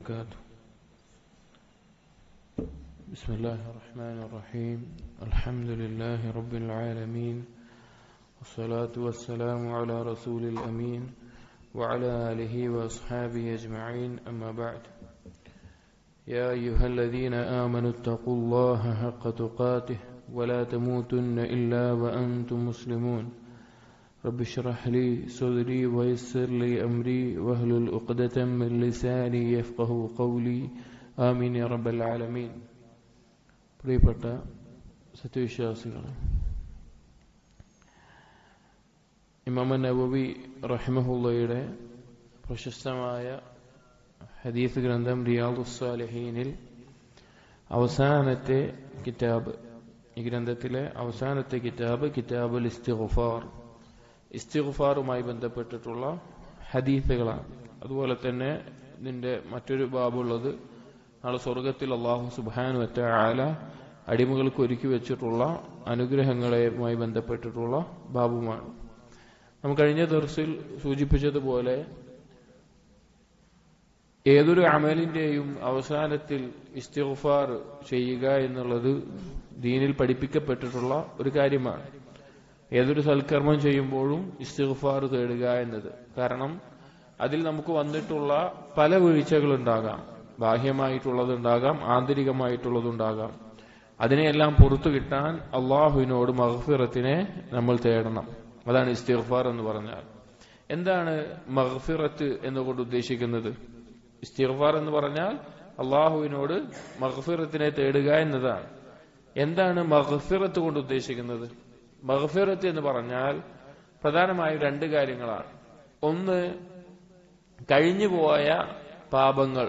وبركاته. بسم الله الرحمن الرحيم. الحمد لله رب العالمين، والصلاة والسلام على رسول الأمين وعلى آله وأصحابه أجمعين، أما بعد. يا أيها الذين آمنوا اتقوا الله حق تقاته ولا تموتن إلا وأنتم مسلمون. رب اشرح لي صدري ويسر لي أمري واحلل عقدة من لساني يفقهوا قولي آمين يا رب العالمين. പ്രിയപ്പെട്ട സത്യവിശ്വാസികളെ, ഇമാം നവവി റഹിമഹുള്ളയുടെ പ്രശസ്തമായ ഹദീസ് ഗ്രന്ഥം റിയാദുസ് സാലിഹീനിൽ അവസാനത്തെ കിതാബ്, ഈ ഗ്രന്ഥത്തിലെ അവസാനത്തെ കിതാബ് കിതാബുൽ ഇസ്തിഗ്ഫാർ, ഇസ്തിഗ്ഫാറുമായി ബന്ധപ്പെട്ടിട്ടുള്ള ഹദീസുകളാണ്. അതുപോലെ തന്നെ ഇതിന്റെ മറ്റൊരു ബാബുള്ളത് നാളെ സ്വർഗത്തിൽ അല്ലാഹു സുബ്ഹാനഹു വ തആല അടിമകൾക്ക് ഒരുക്കി വെച്ചിട്ടുള്ള അനുഗ്രഹങ്ങളുമായി ബന്ധപ്പെട്ടിട്ടുള്ള ബാബുമാണ്. നാം കഴിഞ്ഞ ദർസിൽ സൂചിപ്പിച്ചതുപോലെ ഏതൊരു അമലിന്റെയും അവസാനത്തിൽ ഇസ്തിഗ്ഫാർ ചെയ്യുക എന്നുള്ളത് ദീനിൽ പഠിപ്പിക്കപ്പെട്ടിട്ടുള്ള ഒരു കാര്യമാണ്. ഏതൊരു സൽക്കർമ്മം ചെയ്യുമ്പോഴും ഇസ്തിഗ്ഫാർ തേടുക എന്നത്. കാരണം അതിൽ നമുക്ക് വന്നിട്ടുള്ള പല വീഴ്ചകളുണ്ടാകാം. ബാഹ്യമായിട്ടുള്ളതുണ്ടാകാം, ആന്തരികമായിട്ടുള്ളതുണ്ടാകാം. അതിനെയെല്ലാം പുറത്തു കിട്ടാൻ അള്ളാഹുവിനോട് മഗ്ഫിറത്തിനെ നമ്മൾ തേടണം. അതാണ് ഇസ്തിഗ്ഫാർ എന്ന് പറഞ്ഞാൽ. എന്താണ് മഗ്ഫിറത്ത് എന്നുകൊണ്ട് ഉദ്ദേശിക്കുന്നത്? ഇസ്തിഗ്ഫാർ എന്ന് പറഞ്ഞാൽ അള്ളാഹുവിനോട് മഗ്ഫിറത്തിനെ തേടുക എന്നതാണ്. എന്താണ് മഗ്ഫിറത്ത് കൊണ്ട് ഉദ്ദേശിക്കുന്നത്? മഗ്ഫിറത്ത് എന്ന് പറഞ്ഞാൽ പ്രധാനമായും രണ്ട് കാര്യങ്ങളാണ്. ഒന്ന്, കഴിഞ്ഞുപോയ പാപങ്ങൾ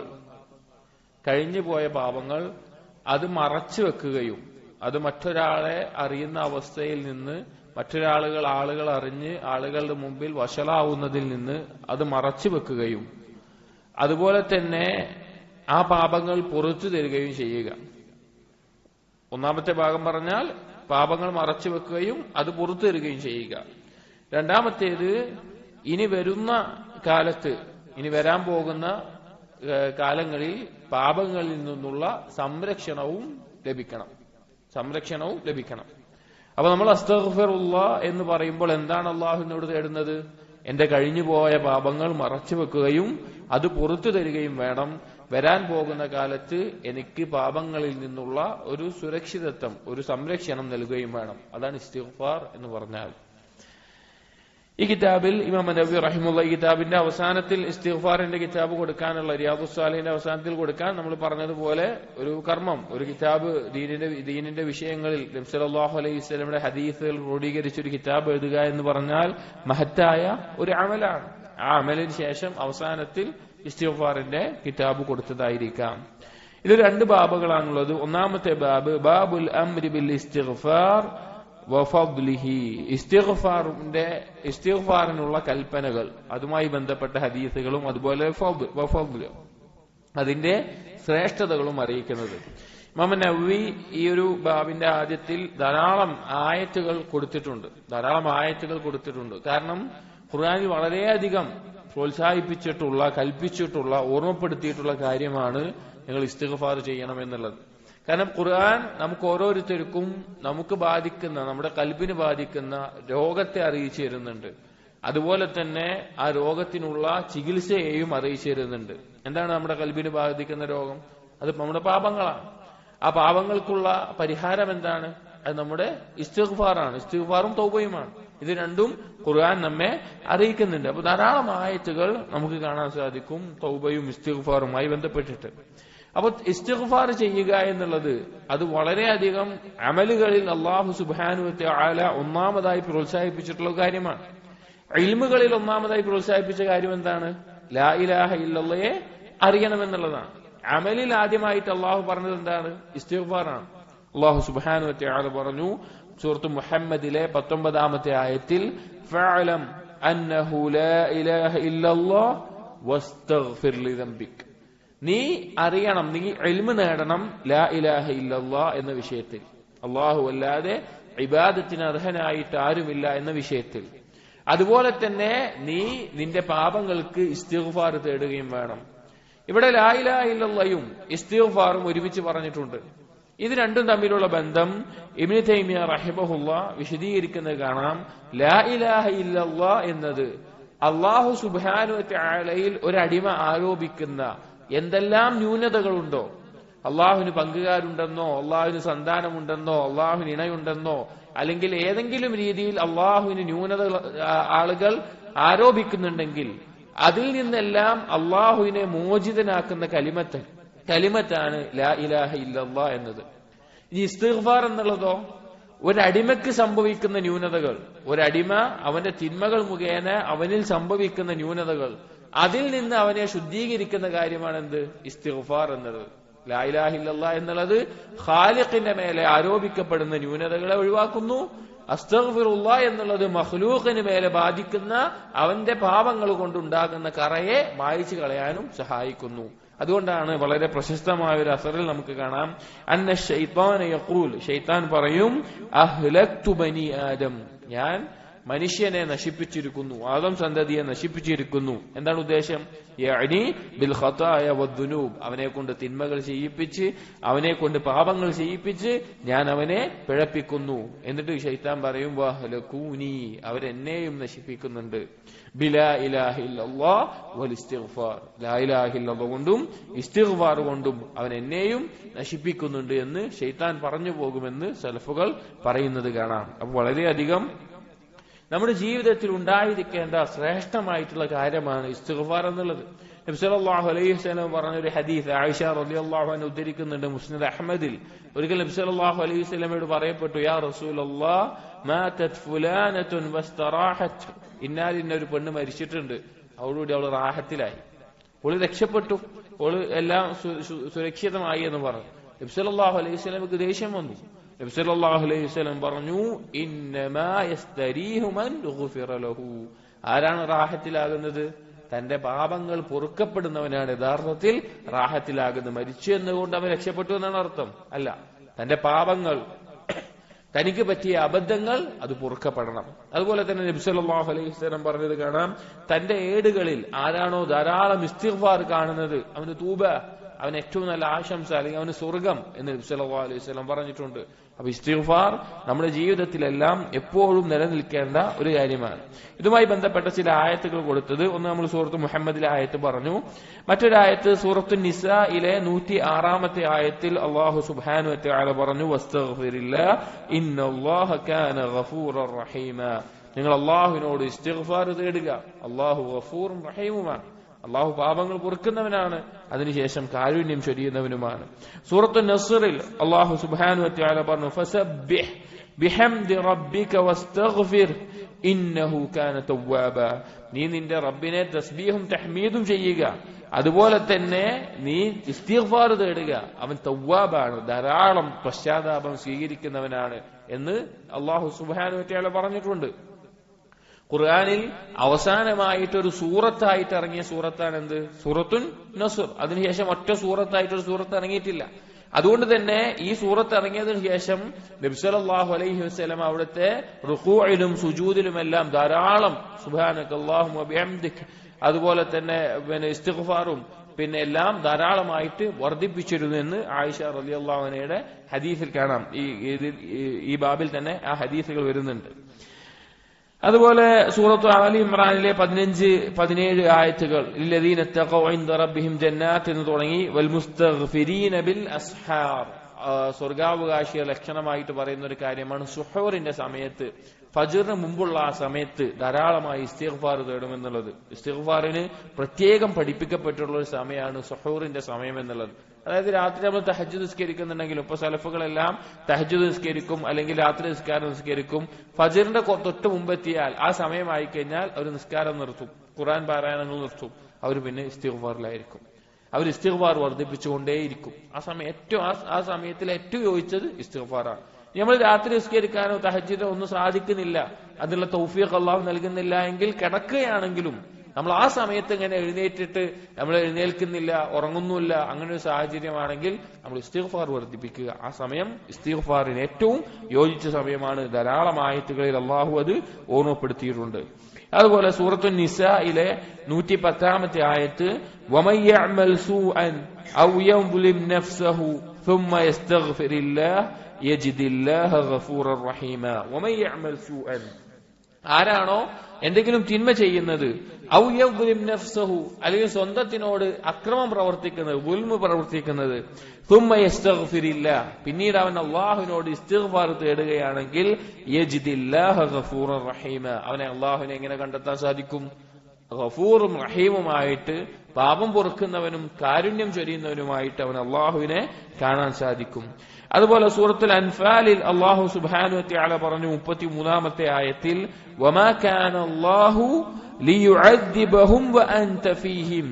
അത് മറച്ചു വെക്കുകയും അത് മറ്റൊരാളെ അറിയുന്ന അവസ്ഥയിൽ നിന്ന് ആളുകൾ അറിഞ്ഞ് ആളുകളുടെ മുമ്പിൽ വഷളാവുന്നതിൽ നിന്ന് അത് മറച്ചു വെക്കുകയും അതുപോലെ തന്നെ ആ പാപങ്ങൾ പുറത്തു തരികയും ചെയ്യുക. ഒന്നാമത്തെ ഭാഗം പറഞ്ഞാൽ പാപങ്ങൾ മറച്ചു വെക്കുകയും അത് പുറത്തു തരികയും ചെയ്യുക. രണ്ടാമത്തേത്, ഇനി വരാൻ പോകുന്ന കാലങ്ങളിൽ പാപങ്ങളിൽ നിന്നുള്ള സംരക്ഷണവും ലഭിക്കണം. അപ്പൊ നമ്മൾ അസ്തഗ്ഫിറുല്ലാഹ് എന്ന് പറയുമ്പോൾ എന്താണ് അള്ളാഹുവിനോട് തേടുന്നത്? എന്റെ കഴിഞ്ഞുപോയ പാപങ്ങൾ മറച്ചു വെക്കുകയും അത് പുറത്തു തരികയും വേണം. വരാൻ പോകുന്ന കാലത്ത് എനിക്ക് പാപങ്ങളിൽ നിന്നുള്ള ഒരു സുരക്ഷിതത്വം, ഒരു സംരക്ഷണം നൽകുകയും വേണം. അതാണ് ഇസ്തിഗ്ഫാർ എന്ന് പറഞ്ഞാൽ. ഈ കിതാബിൽ ഇമാം നവവി റഹിമഹുല്ലാഹ് ഈ കിതാബിന്റെ അവസാനത്തിൽ ഇസ്തിഗ്ഫാറിന്റെ കിതാബ് കൊടുക്കാനുള്ള, റിയാദുസ് സാലിഹിന്റെ അവസാനത്തിൽ കൊടുക്കാൻ നമ്മൾ പറഞ്ഞതുപോലെ ഒരു കർമ്മം, ഒരു കിതാബ് ദീനിന്റെ വിഷയങ്ങളിൽ നബി സല്ലല്ലാഹു അലൈഹി വസല്ലമയുടെ ഹദീസുകൾ ക്രോഡീകരിച്ച ഒരു കിതാബ് എഴുതുക എന്ന് പറഞ്ഞാൽ മഹത്തായ ഒരു അമലാണ്. ആ അമലിന് ശേഷം അവസാനത്തിൽ ഇസ്തിഗ്ഫാറിന്റെ കിതാബ് കൊടുത്തതായിരിക്കാം. ഇത് രണ്ട് ബാബുകളാണുള്ളത്. ഒന്നാമത്തെ ബാബ് ബാബുൽ അംരി ബിൽ ഇസ്തിഗ്ഫാർ വഫദ്ലിഹി, ഇസ്തിഗ്ഫാറിനുള്ള കൽപ്പനകൾ, അതുമായി ബന്ധപ്പെട്ട ഹദീസുകളും അതുപോലെ അതിന്റെ ശ്രേഷ്ഠതകളും അറിയിക്കുന്നത്. ഇമാം നവവി ഈ ഒരു ബാബിന്റെ ആദ്യത്തിൽ ധാരാളം ആയത്തുകൾ കൊടുത്തിട്ടുണ്ട്. കാരണം ഖുർആനിൽ വളരെയധികം പ്രോത്സാഹിപ്പിച്ചിട്ടുള്ള, കൽപ്പിച്ചിട്ടുള്ള, ഓർമ്മപ്പെടുത്തിയിട്ടുള്ള കാര്യമാണ് നിങ്ങൾ ഇസ്തിഗ്ഫാർ ചെയ്യണം എന്നുള്ളത്. കാരണം ഖുർആൻ നമുക്ക് ഓരോരുത്തർക്കും നമ്മുടെ കൽബിന് ബാധിക്കുന്ന രോഗത്തെ അറിയിച്ചു തരുന്നുണ്ട്. അതുപോലെ തന്നെ ആ രോഗത്തിനുള്ള ചികിത്സയെയും അറിയിച്ചു തരുന്നുണ്ട്. എന്താണ് നമ്മുടെ കൽബിന് ബാധിക്കുന്ന രോഗം? അത് നമ്മുടെ പാപങ്ങളാണ്. ആ പാപങ്ങൾക്കുള്ള പരിഹാരം എന്താണ്? അത് നമ്മുടെ ഇസ്തിഗ്ഫാറാണ്. ഇസ്തിഗ്ഫാറും തൗബയുമാണ്. ഇത് രണ്ടും ഖുർആൻ നമ്മെ അറിയിക്കുന്നുണ്ട്. അപ്പൊ ധാരാളം ആയത്തുകൾ നമുക്ക് കാണാൻ സാധിക്കും തൗബയും ഇസ്തിഗ്ഫാറുമായി ബന്ധപ്പെട്ടിട്ട്. അപ്പൊ ഇസ്തിഗ്ഫാർ ചെയ്യുക എന്നുള്ളത് അത് വളരെയധികം അമലുകളിൽ അല്ലാഹു സുബ്ഹാനഹു വ തആല ഒന്നാമതായി പ്രോത്സാഹിപ്പിച്ചിട്ടുള്ള കാര്യമാണ്. ഇൽമുകളിൽ ഒന്നാമതായി പ്രോത്സാഹിപ്പിച്ച കാര്യം എന്താണ്? ലാ ഇലാഹ ഇല്ലല്ലാഹയെ അറിയണമെന്നുള്ളതാണ്. അമലിൽ ആദ്യമായിട്ട് അള്ളാഹു പറഞ്ഞത് എന്താണ്? ഇസ്തിഗ്ഫാറാണ്. അല്ലാഹു സുബ്ഹാനഹു വ തആല പറഞ്ഞു സൂറത്ത് മുഹമ്മദിലെ 19-ാമത്തെ ആയത്തിൽ, ഫഅലം അന്നഹു ലാ ഇലാഹ ഇല്ലല്ലാഹ് വസ്തഗ്ഫിർ ലിദംബിക്, നീ അറിയണം, നീ ഇൽമ് നേടണം ലാ ഇലാഹ ഇല്ലല്ലാഹ് എന്ന വിഷയത്തിൽ, അല്ലാഹു അല്ലാതെ ഇബാദത്തിന് അർഹനായിട്ട് ആരുമില്ല എന്ന വിഷയത്തിൽ. അതുപോലെ തന്നെ നീ നിന്റെ പാപങ്ങൾക്ക് ഇസ്തിഗ്ഫാർ തേടുകയും വേണം. ഇവിടെ ലാ ഇലാഹ ഇല്ലല്ലാഹും ഇസ്തിഗ്ഫാറും ഒരുമിച്ച് പറഞ്ഞിട്ടുണ്ട്. ഇത് രണ്ടും തമ്മിലുള്ള ബന്ധം ഇബ്നു തൈമിയ റഹിമഹുല്ലാഹ് വിശദീകരിക്കുന്നത് കാണാം. ലാ ഇലാഹ ഇല്ലല്ലാഹ് എന്നത് അല്ലാഹു സുബ്ഹാനഹു വ തആലയിൽ ഒരടിമ ആരോപിക്കുന്ന എന്തെല്ലാം ന്യൂനതകളുണ്ടോ, അള്ളാഹുവിന് പങ്കുകാരുണ്ടെന്നോ, അള്ളാഹുവിന് സന്താനമുണ്ടെന്നോ, അള്ളാഹുവിന് ഇണയുണ്ടെന്നോ, അല്ലെങ്കിൽ ഏതെങ്കിലും രീതിയിൽ അള്ളാഹുവിന് ന്യൂനതകൾ ആളുകൾ ആരോപിക്കുന്നുണ്ടെങ്കിൽ അതിൽ നിന്നെല്ലാം അള്ളാഹുവിനെ മോചിതനാക്കുന്ന കലിമത്താണ് ലാ ഇലാഹ ഇല്ലല്ലാഹ് എന്നത്. ഈ ഇസ്തിഗ്ഫാർ എന്നുള്ളതോ ഒരടിമക്ക് സംഭവിക്കുന്ന ന്യൂനതകൾ, ഒരടിമ അവന്റെ തിന്മകൾ മുഖേന അവനിൽ സംഭവിക്കുന്ന ന്യൂനതകൾ, അതിൽ നിന്ന് അവനെ ശുദ്ധീകരിക്കുന്ന കാര്യമാണ് എന്ത്? ഇസ്തിഗ്ഫാർ എന്നത്. ലാ ഇലാഹ ഇല്ലല്ലാഹ് എന്നുള്ളത് ഖാലിഖിന്റെ മേലെ ആരോപിക്കപ്പെടുന്ന ന്യൂനതകളെ ഒഴിവാക്കുന്നു. അസ്തഗ്ഫിറുല്ലാഹ് എന്നുള്ളത് മഖ്ലൂഖിന് മേലെ ബാധിക്കുന്ന അവന്റെ പാപങ്ങൾ കൊണ്ടുണ്ടാകുന്ന കറയെ മായ്ച്ചു കളയാനും സഹായിക്കുന്നു. അതുകൊണ്ടാണ് വളരെ പ്രശസ്തമായ ഒരു അസറിൽ നമുക്ക് കാണാം, അന്ന ശൈത്താന യഖൂൽ, ശൈത്താൻ പറയും, അഹ്ലക്തു ബനി ആദം, ഞാൻ മനുഷ്യനെ നശിപ്പിച്ചിരിക്കുന്നു, ആദം സന്തതിയെ നശിപ്പിച്ചിരിക്കുന്നു. എന്താണ് ഉദ്ദേശം? യഅനി ബിൽ ഖതായ വദ്ദുനൂബ്, അവനെ കൊണ്ട് തിന്മകൾ ചെയ്യിപ്പിച്ച്, അവനെ കൊണ്ട് പാപങ്ങൾ ചെയ്യിപ്പിച്ച് ഞാൻ അവനെ പിഴപ്പിക്കുന്നു. എന്നിട്ട് ശൈത്താൻ പറയും, വഹ്ലകൂനി, അവരെന്നെയും നശിപ്പിക്കുന്നുണ്ട്. ബിലാ ഇലാഹ ഇല്ലല്ലാഹ് വൽ ഇസ്തിഗ്ഫാർ, ലാ ഇലാഹ ഇല്ലല്ലാഹ് കൊണ്ടും ഇസ്തിഗ്ഫാർ കൊണ്ടും അവൻ എന്നെയും നശിപ്പിക്കുന്നുണ്ട് എന്ന് ശൈത്താൻ പറഞ്ഞു പോകുമെന്ന് സലഫുകൾ പറയുന്നത് കാണാം. അപ്പൊ വളരെയധികം നമ്മുടെ ജീവിതത്തിൽ ഉണ്ടായിരിക്കേണ്ട ശ്രേഷ്ഠമായിട്ടുള്ള കാര്യമാണ് ഇസ്തിഗ്ഫാർ എന്നുള്ളത്. നബി സല്ലല്ലാഹു അലൈഹി വസല്ലം പറഞ്ഞൊരു ഹദീസ് ആയിഷ റളിയല്ലാഹു അൻഹ ഉദ്ധരിക്കുന്നുണ്ട് മുസ്നദ് അഹ്മദിൽ. ഒരിക്കൽ നബി സല്ലല്ലാഹു അലൈഹി വസല്ലമയോട് പറയപ്പെട്ടു, യാ റസൂലല്ലാഹ് മാതത് ഫുലാനത്തുൻ വസ്തറാഹത്, ഇന്നാലിന്നൊരു പെണ്ണ് മരിച്ചിട്ടുണ്ട്, അവളോട് അവൾ റാഹത്തിലായി, അവള് രക്ഷപ്പെട്ടു, അവള് എല്ലാം സുരക്ഷിതമായി എന്ന് പറഞ്ഞു. നബി സല്ലല്ലാഹു അലൈഹി വസല്ലമക്ക് ദേഷ്യം വന്നു. നബി സല്ലല്ലാഹു അലൈഹി വസല്ലം പറഞ്ഞു, ഇന്നമാ യസ്തരീഹു മൻ ഗുഫിറ ലഹു, ആരാണ് റാഹത്തിലാകുന്നത്? തന്റെ പാപങ്ങൾ പൊറുക്കപ്പെടുന്നവനാണ് യഥാർത്ഥത്തിൽ റാഹത്തിലാകുന്നത്. മരിച്ചു എന്നുകൊണ്ട് അവൻ രക്ഷപ്പെട്ടു എന്നാണ് അർത്ഥം അല്ല. തന്റെ പാപങ്ങൾ, തനിക്ക് പറ്റിയ അബദ്ധങ്ങൾ അത് പൊറുക്കപ്പെടണം. അതുപോലെ തന്നെ നബി സല്ലല്ലാഹു അലൈഹി വസല്ലം പറഞ്ഞത് കാണാം, തന്റെ ഏടുകളിൽ ആരാണോ ധാരാളം ഇസ്തിഗ്ഫാർ കാണുന്നത് അവന് തൂബ, അവന് ഏറ്റവും നല്ല ആശംസ, അല്ലെങ്കിൽ അവന് സ്വർഗം എന്ന് നബി സല്ലല്ലാഹു അലൈഹി വസല്ലം പറഞ്ഞിട്ടുണ്ട്. അപ്പൊ ഇസ്തിഗ്ഫാർ നമ്മുടെ ജീവിതത്തിലെല്ലാം എപ്പോഴും നിലനിൽക്കേണ്ട ഒരു കാര്യമാണ്. ഇതുമായി ബന്ധപ്പെട്ട ചില ആയത്തുകൾ കൊടുത്തത്, ഒന്ന് നമ്മൾ സൂറത്ത് മുഹമ്മദിലെ ആയത്ത് പറഞ്ഞു, മറ്റൊരായത്ത് സൂറത്തു നിസായിലെ 106-ാമത്തെ ആയത്തിൽ അല്ലാഹു സുബ്ഹാനഹു വ തആല പറഞ്ഞു, വസ്തഗ്ഫിരില്ലാഹ് ഇന്നല്ലാഹ കാന ഗഫൂറർ റഹീമ, നിങ്ങൾ അല്ലാഹുവിനോട് ഇസ്തിഗ്ഫാർ തേടുക, അല്ലാഹു ഗഫൂറും റഹീമുമാണ്, അള്ളാഹു പാപങ്ങൾ പൊറുക്കുന്നവനാണ്, അതിനുശേഷം കാരുണ്യം ചൊരിയുന്നവനുമാണ്. സൂറത്തു നസ്റിൽ അള്ളാഹു സുബ്ഹാനഹു വ തആല പറഞ്ഞു, ഫസബ്ബിഹ് ബിഹംദി റബ്ബിക വസ്തഗ്ഫിർ ഇന്നഹു കാന തവ്വാബ, നീ നിന്റെ റബ്ബിനെ തസ്ബീഹും തഹ്മീദും ചെയ്യുക, അതുപോലെ തന്നെ നീ ഇസ്തിഗ്ഫാർ തേടുക, അവൻ തവ്വാബാണ്, ധാരാളം പശ്ചാത്താപം സ്വീകരിക്കുന്നവനാണ് എന്ന് അള്ളാഹു സുബ്ഹാനഹു വ തആല പറഞ്ഞിട്ടുണ്ട്. ഖുർആനിൽ അവസാനമായിട്ടൊരു സൂറത്തായിട്ട് ഇറങ്ങിയ സൂറത്താണ് എന്ത്? സൂറത്തുൻ നസ്ർ. അതിനുശേഷം ഒറ്റ സൂറത്തായിട്ടൊരു സൂറത്ത് ഇറങ്ങിയിട്ടില്ല. അതുകൊണ്ട് തന്നെ ഈ സൂറത്ത് ഇറങ്ങിയതിനു ശേഷം നബി സല്ലല്ലാഹു അലൈഹി വസല്ലം അവിടുത്തെ റുകൂഇലും സുജൂദിലുമെല്ലാം ധാരാളം സുബ്ഹാനകല്ലാഹുമ്മ വബിഹംദിക്, അതുപോലെ തന്നെ ഇസ്തിഗ്ഫാറും പിന്നെ എല്ലാം ധാരാളമായിട്ട് വർദ്ധിപ്പിച്ചിരുന്നു എന്ന് ആയിഷ റളിയല്ലാഹു അൻഹയുടെ ഹദീസിൽ കാണാം. ഈ ബാബിൽ തന്നെ ആ ഹദീസുകൾ വരുന്നുണ്ട്. അതുപോലെ സൂറത്തു ആലി ഇമ്രാനിലെ 15-17 ആയത്തുകൾ, ലല്ലദീന തഖൗ ഇൻദ റബ്ബിഹിം ജന്നാത്ത് എന്ന് തുടങ്ങി, വൽ മുസ്തഗ്ഫിരീന ബിൽ അസ്ഹാർ, സ്വർഗാവകാശിയുടെ ലക്ഷണമായിട്ട് പറയുന്ന ഒരു കാര്യമാണ് സുഹൂറിന്റെ സമയത്ത്, ഫജ്റിന് മുമ്പുള്ള ആ സമയത്ത് ധാരാളമായി ഇസ്തിഗ്ഫാർ തേടുമെന്നുള്ളത്. ഇസ്തിഗ്ഫാറിന് പ്രത്യേകം പഠിപ്പിക്കപ്പെട്ടുള്ള ഒരു സമയമാണ് സുഹൂറിന്റെ സമയം എന്നുള്ളത്. അതായത് രാത്രി നമ്മൾ തഹജ്ജുദ് നിസ്കരിക്കുന്നുണ്ടെങ്കിലും, ഇപ്പൊ സലഫുകളെല്ലാം തഹജ്ജുദ് നിസ്കരിക്കും, അല്ലെങ്കിൽ രാത്രി നിസ്കാരം നിസ്കരിക്കും, ഫജ്റിന്റെ തൊട്ട് മുമ്പെത്തിയാൽ ആ സമയമായി കഴിഞ്ഞാൽ അവർ നിസ്കാരം നിർത്തും, ഖുർആൻ പാരായണങ്ങൾ നിർത്തും, അവർ പിന്നെ ഇസ്തിഗ്ഫാറിലായിരിക്കും, അവർ ഇസ്തിഗ്ഫാർ വർദ്ധിപ്പിച്ചുകൊണ്ടേയിരിക്കും. ആ സമയത്തിൽ ഏറ്റവും യോജിച്ചത് ഇസ്തിഗ്ഫാറാണ്. നമ്മൾ രാത്രി നിസ്കരിക്കാനോ തഹജ്ജുദോ ഒന്നും സാധിക്കുന്നില്ല, അതിനുള്ള തൗഫീഖ് അല്ലാഹു നൽകുന്നില്ല എങ്കിൽ കിടക്കുകയാണെങ്കിലും നമ്മൾ ആ സമയത്ത് ഇങ്ങനെ എഴുന്നേറ്റിട്ട് നമ്മൾ എഴുന്നേൽക്കുന്നില്ല, ഉറങ്ങുന്നില്ല, അങ്ങനെ ഒരു സാഹചര്യമാണെങ്കിൽ നമ്മൾ ഇസ്തിഗ്ഫാർ വർദ്ധിപ്പിക്കുക. ആ സമയം ഇസ്തിഗ്ഫാറിന് ഏറ്റവും യോജിച്ച സമയമാണ്. ധാരാളം ആയത്തുകളിൽ അല്ലാഹു അത് ഓർമ്മപ്പെടുത്തിയിട്ടുണ്ട്. അതുപോലെ സൂറത്തു നിസായിലെ 110-ാമത്തെ ആയത്ത് വമൻ യഅമൽ സൂഅൻ ഔ യദ്ലിം നഫ്സഹു ثم يستغفر الله يجد الله غفورا رحيما ومن يعمل سوءا ആരാണോ എന്തെങ്കിലും തിന്മ ചെയ്യുന്നത് ഔ യദ്ലിം നഫ്സഹു അല്ലെങ്കിൽ സ്വന്തത്തിനോട് അക്രമം പ്രവർത്തിക്കുന്നത് ദുൽമ പ്രവർത്തിക്കുന്നത് ثم يستغفر الله പിന്നീട് അവൻ അല്ലാഹുവിനോട് ഇസ്തിഗ്ഫാർ തേടുകയാണെങ്കിൽ യജിദ് الله غفورا رحيما അവനെ അല്ലാഹുവിനെ എങ്ങനെ കണ്ടെത്താൻ സാധിക്കും ഗഫൂറും റഹീമുമായിട്ട് പാപം പൊറുക്കുന്നവനും കാരുണ്യം ചൊരിയുന്നവനുമായിട്ട് അവൻ അല്ലാഹുവിനെ കാണാൻ സാധിക്കും അതുപോലെ സൂറത്തുൽ അൻഫാലിൽ അല്ലാഹു സുബ്ഹാനഹു വ തആല പറഞ്ഞു 33-ാമത്തെ ആയത്തിൽ വമാ കാന അല്ലാഹു ലിയുഅദ്ദിബഹും വഅൻത ഫീഹിം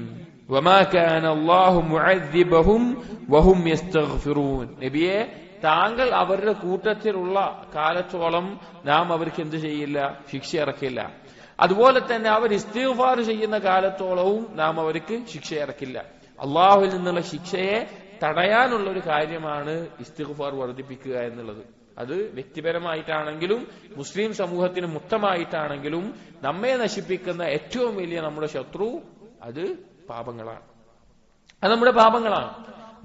വമാ കാന അല്ലാഹു മുഅദ്ദിബഹും വഹും യസ്തഗ്ഫിറൂൻ നബിയെ താങ്കൾ അവരുടെ കൂട്ടത്തിലുള്ള കാലത്തോളം നാം അവർക്ക് എന്ത് ചെയ്യില്ല ശിക്ഷ ഇറക്കില്ല അതുപോലെ തന്നെ അവർ ഇസ്തിഗ്ഫാർ ചെയ്യുന്ന കാലത്തോളവും നാം അവർക്ക് ശിക്ഷ ഇറക്കില്ല അള്ളാഹുവിൽ നിന്നുള്ള ശിക്ഷയെ തടയാനുള്ള ഒരു കാര്യമാണ് ഇസ്തിഗ്ഫാർ വർദ്ധിപ്പിക്കുക എന്നുള്ളത് അത് വ്യക്തിപരമായിട്ടാണെങ്കിലും മുസ്ലിം സമൂഹത്തിന് മൊത്തമായിട്ടാണെങ്കിലും നമ്മെ നശിപ്പിക്കുന്ന ഏറ്റവും വലിയ നമ്മുടെ ശത്രു അത് പാപങ്ങളാണ് അത് നമ്മുടെ പാപങ്ങളാണ്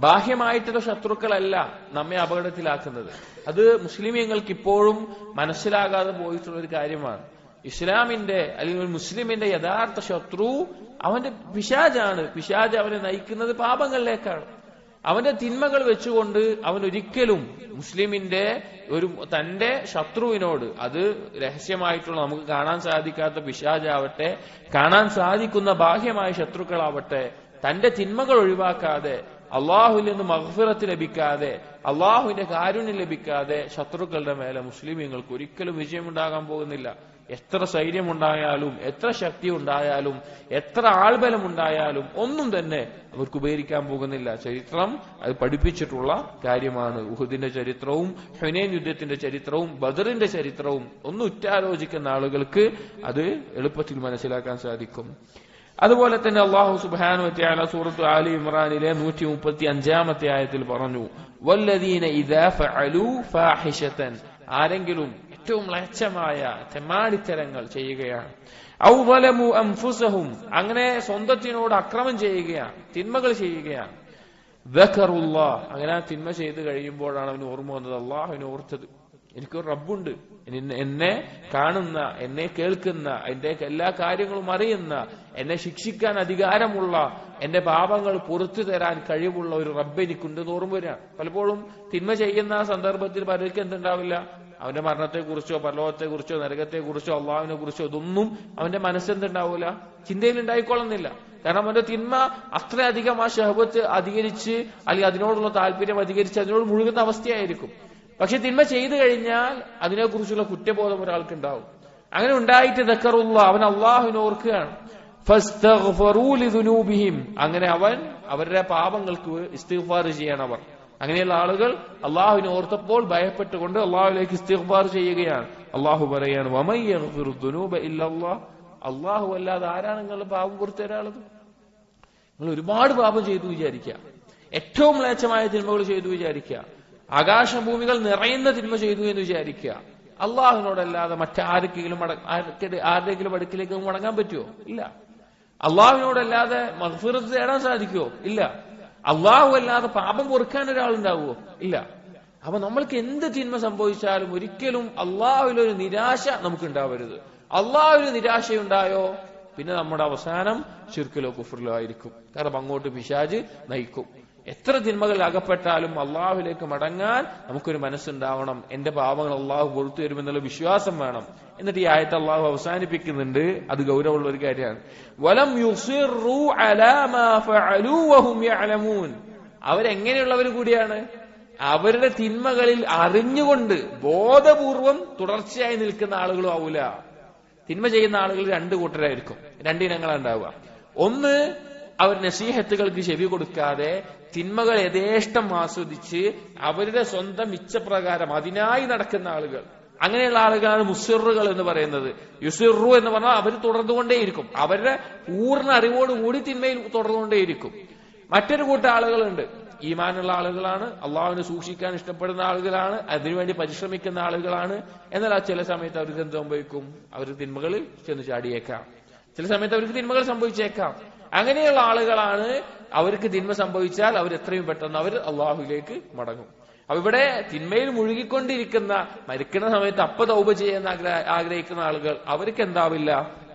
ബാഹ്യമായിട്ടുള്ള ശത്രുക്കളല്ല നമ്മെ അപകടത്തിലാക്കുന്നത് അത് മുസ്ലിമീങ്ങൾക്ക് ഇപ്പോഴും മനസ്സിലാകാതെ പോയിട്ടുള്ള ഒരു കാര്യമാണ് ഇസ്ലാമിന്റെ അല്ലെങ്കിൽ മുസ്ലിമിന്റെ യഥാർത്ഥ ശത്രു അവന്റെ പിശാചാണ് പിശാച് അവനെ നയിക്കുന്നത് പാപങ്ങളിലേക്കാണ് അവന്റെ തിന്മകൾ വെച്ചുകൊണ്ട് അവൻ ഒരിക്കലും മുസ്ലിമിന്റെ തന്റെ ശത്രുവിനോട് അത് രഹസ്യമായിട്ടുള്ള നമുക്ക് കാണാൻ സാധിക്കാത്ത പിശാചാവട്ടെ കാണാൻ സാധിക്കുന്ന ബാഹ്യമായ ശത്രുക്കളാവട്ടെ തന്റെ തിന്മകൾ ഒഴിവാക്കാതെ അള്ളാഹുവിൽ നിന്ന് മഗ്ഫിറത്ത് ലഭിക്കാതെ അള്ളാഹുവിന്റെ കാരുണ്യം ലഭിക്കാതെ ശത്രുക്കളുടെ മേലെ മുസ്ലിമീങ്ങൾക്ക് ഒരിക്കലും വിജയമുണ്ടാകാൻ പോകുന്നില്ല എത്ര സൈന്യമുണ്ടായാലും എത്ര ശക്തി ഉണ്ടായാലും എത്ര ആൾബലമുണ്ടായാലും ഒന്നും തന്നെ അവർക്ക് ഉപകരിക്കാൻ പോകുന്നില്ല ചരിത്രം അത് പഠിപ്പിച്ചിട്ടുള്ള കാര്യമാണ് ഉഹുദിന്റെ ചരിത്രവും ഹുനൈൻ യുദ്ധത്തിന്റെ ചരിത്രവും ബദറിന്റെ ചരിത്രവും ഒന്ന് ഉറ്റാലോചിക്കുന്ന ആളുകൾക്ക് അത് എളുപ്പത്തിൽ മനസ്സിലാക്കാൻ സാധിക്കും അതുപോലെ തന്നെ അല്ലാഹു സുബ്ഹാനഹു വ തആല സൂറത്തു ആലി ഇമ്രാനിലെ 135-ാമത്തെ ആയത്തിൽ പറഞ്ഞു വല്ലദീന ഇദാ ഫഅലു ഫാഹിശതൻ ആരെങ്കിലും ഏറ്റവും മ്ലേച്ഛമായ തെമ്മാടിത്തരങ്ങൾ ചെയ്യുകയാണ് ഔ വലമു അൻഫുസഹും അങ്ങനെ സ്വന്തത്തിനോട് അക്രമം ചെയ്യുകയാണ് തിന്മകൾ ചെയ്യുകയാണ് ദക്കറുല്ലാഹ് അങ്ങനെ തിന്മ ചെയ്ത് കഴിയുമ്പോഴാണ് അവന് ഓർമ്മ വന്നത് അല്ലാഹുവിനെ ഓർത്തത് എനിക്കൊരു റബ്ബുണ്ട് എന്നെ കാണുന്ന എന്നെ കേൾക്കുന്ന എന്റെ എല്ലാ കാര്യങ്ങളും അറിയുന്ന എന്നെ ശിക്ഷിക്കാൻ അധികാരമുള്ള എന്റെ പാപങ്ങൾ പുറത്തു തരാൻ കഴിവുള്ള ഒരു റബ്ബ് എനിക്കുണ്ടെന്ന് ഓർമ്മ വരികയാണ് പലപ്പോഴും തിന്മ ചെയ്യുന്ന സന്ദർഭത്തിൽ പലർക്ക് എന്തുണ്ടാവില്ല അവന്റെ മരണത്തെക്കുറിച്ചോ പരലോകത്തെക്കുറിച്ചോ നരകത്തെക്കുറിച്ചോ അള്ളാഹുവിനെ കുറിച്ചോ ഇതൊന്നും അവന്റെ മനസ്സെന്തുണ്ടാവൂല ചിന്തയിൽ ഉണ്ടായിക്കൊള്ളുന്നില്ല കാരണം അവന്റെ തിന്മ അത്രയധികം ആ ശഹബത്ത് അധികരിച്ച് അല്ലെങ്കിൽ അതിനോടുള്ള താല്പര്യം അധികരിച്ച് അതിനോട് മുഴുകുന്ന അവസ്ഥയായിരിക്കും പക്ഷെ തിന്മ ചെയ്തു കഴിഞ്ഞാൽ അതിനെക്കുറിച്ചുള്ള കുറ്റബോധം ഒരാൾക്ക് ഉണ്ടാവും അങ്ങനെ ഉണ്ടായിട്ട് ദക്കറുള്ള അവൻ അള്ളാഹുവിനെ ഓർക്കുകയാണ് ഫസ്തഗ്ഫറൂ ലിദുനൂബിഹിം അങ്ങനെ അവൻ അവരുടെ പാപങ്ങൾക്ക് ഇസ്തിഗ്ഫാർ ചെയ്യണം അവർ അങ്ങനെയുള്ള ആളുകൾ അള്ളാഹുവിനെ ഓർത്തപ്പോൾ ഭയപ്പെട്ടുകൊണ്ട് അള്ളാഹുവിലേക്ക് ഇസ്തിഗ്ഫാർ ചെയ്യുകയാണ് അള്ളാഹു പറയാണ് വമൻ യഗ്ഫിറു ദുനൂബ ഇല്ലല്ലാഹ് അള്ളാഹു അല്ലാതെ ആരാണ് നിങ്ങളുടെ പാപം പുറത്തു തരാനുള്ളത് നിങ്ങൾ ഒരുപാട് പാപം ചെയ്തു വിചാരിക്കുക ഏറ്റവും മ്ലേച്ഛമായ തിന്മകൾ ചെയ്തു വിചാരിക്കുക ആകാശഭൂമികൾ നിറയുന്ന തിന്മ ചെയ്തു എന്ന് വിചാരിക്കുക അള്ളാഹുവിനോടല്ലാതെ ആരുടെയെങ്കിലും അടുക്കിലേക്ക് മടങ്ങാൻ പറ്റുമോ ഇല്ല അള്ളാഹുവിനോടല്ലാതെ മഗ്ഫിറത്ത് തേടാൻ സാധിക്കുമോ ഇല്ല അള്ളാഹു അല്ലാതെ പാപം പൊറുക്കാൻ ഒരാളുണ്ടാവുമോ ഇല്ല അപ്പൊ നമ്മൾക്ക് എന്ത് തിന്മ സംഭവിച്ചാലും ഒരിക്കലും അള്ളാഹുവിലൊരു നിരാശ നമുക്ക് ഉണ്ടാവരുത് അള്ളാഹുവിന് നിരാശയുണ്ടായോ പിന്നെ നമ്മുടെ അവസാനം ശിർക്കിലോ കുഫറിലോ ആയിരിക്കും കാരണം അങ്ങോട്ട് പിശാച് നയിക്കും എത്ര തിന്മകൾ അകപ്പെട്ടാലും അള്ളാഹുവിലേക്ക് മടങ്ങാൻ നമുക്കൊരു മനസ്സുണ്ടാവണം എന്റെ പാപങ്ങൾ അള്ളാഹു പുറത്തു വരുമെന്നുള്ള വിശ്വാസം വേണം എന്നിട്ട് ഈ ആയത്ത് അള്ളാഹു അവസാനിപ്പിക്കുന്നുണ്ട് അത് ഗൗരവമുള്ള ഒരു കാര്യമാണ് വലം യുസിറു അലാ മാ ഫഅലു വഹും യഅലമൂൻ അവരെങ്ങനെയുള്ളവർ കൂടിയാണ് അവരുടെ തിന്മകളിൽ അറിഞ്ഞുകൊണ്ട് ബോധപൂർവം തുടർച്ചയായി നിൽക്കുന്ന ആളുകളും ആവൂല തിന്മ ചെയ്യുന്ന ആളുകൾ രണ്ടു കൂട്ടരായിരിക്കും രണ്ടിനങ്ങളാണ് ഉണ്ടാവുക ഒന്ന് അവർ നസീഹത്തുകൾക്ക് ചെവി കൊടുക്കാതെ തിന്മകൾ യഥേഷ്ടം ആസ്വദിച്ച് അവരുടെ സ്വന്തം ഇച്ഛപ്രകാരം അതിനായി നടക്കുന്ന ആളുകൾ അങ്ങനെയുള്ള ആളുകളാണ് മുസിറുകൾ എന്ന് പറയുന്നത് യുസിറു എന്ന് പറഞ്ഞാൽ അവർ തുടർന്നുകൊണ്ടേയിരിക്കും അവരുടെ പൂർണ്ണ അറിവോടുകൂടി തിന്മയിൽ തുടർന്നുകൊണ്ടേയിരിക്കും മറ്റൊരു കൂട്ടം ആളുകളുണ്ട് ഈമാനുള്ള ആളുകളാണ്, അള്ളാഹുവിനെ സൂക്ഷിക്കാൻ ഇഷ്ടപ്പെടുന്ന ആളുകളാണ്, അതിനുവേണ്ടി പരിശ്രമിക്കുന്ന ആളുകളാണ്. എന്നാൽ ആ ചില സമയത്ത് അവർക്ക് എന്ത് സംഭവിക്കും? അവർ തിന്മകളിൽ ചെന്ന് ചാടിയേക്കാം. ചില സമയത്ത് അവർക്ക് തിന്മകൾ സംഭവിച്ചേക്കാം. അങ്ങനെയുള്ള ആളുകളാണ്. അവർക്ക് തിന്മ സംഭവിച്ചാൽ അവർ എത്രയും പെട്ടെന്ന് അവർ അള്ളാഹുവിലേക്ക് മടങ്ങും. അപ്പൊ ഇവിടെ തിന്മയിൽ മുഴുകിക്കൊണ്ടിരിക്കുന്ന, മരിക്കുന്ന സമയത്ത് തൗബ ചെയ്യാൻ ആഗ്രഹിക്കുന്ന ആളുകൾ, അവർക്ക് എന്താവില്ല?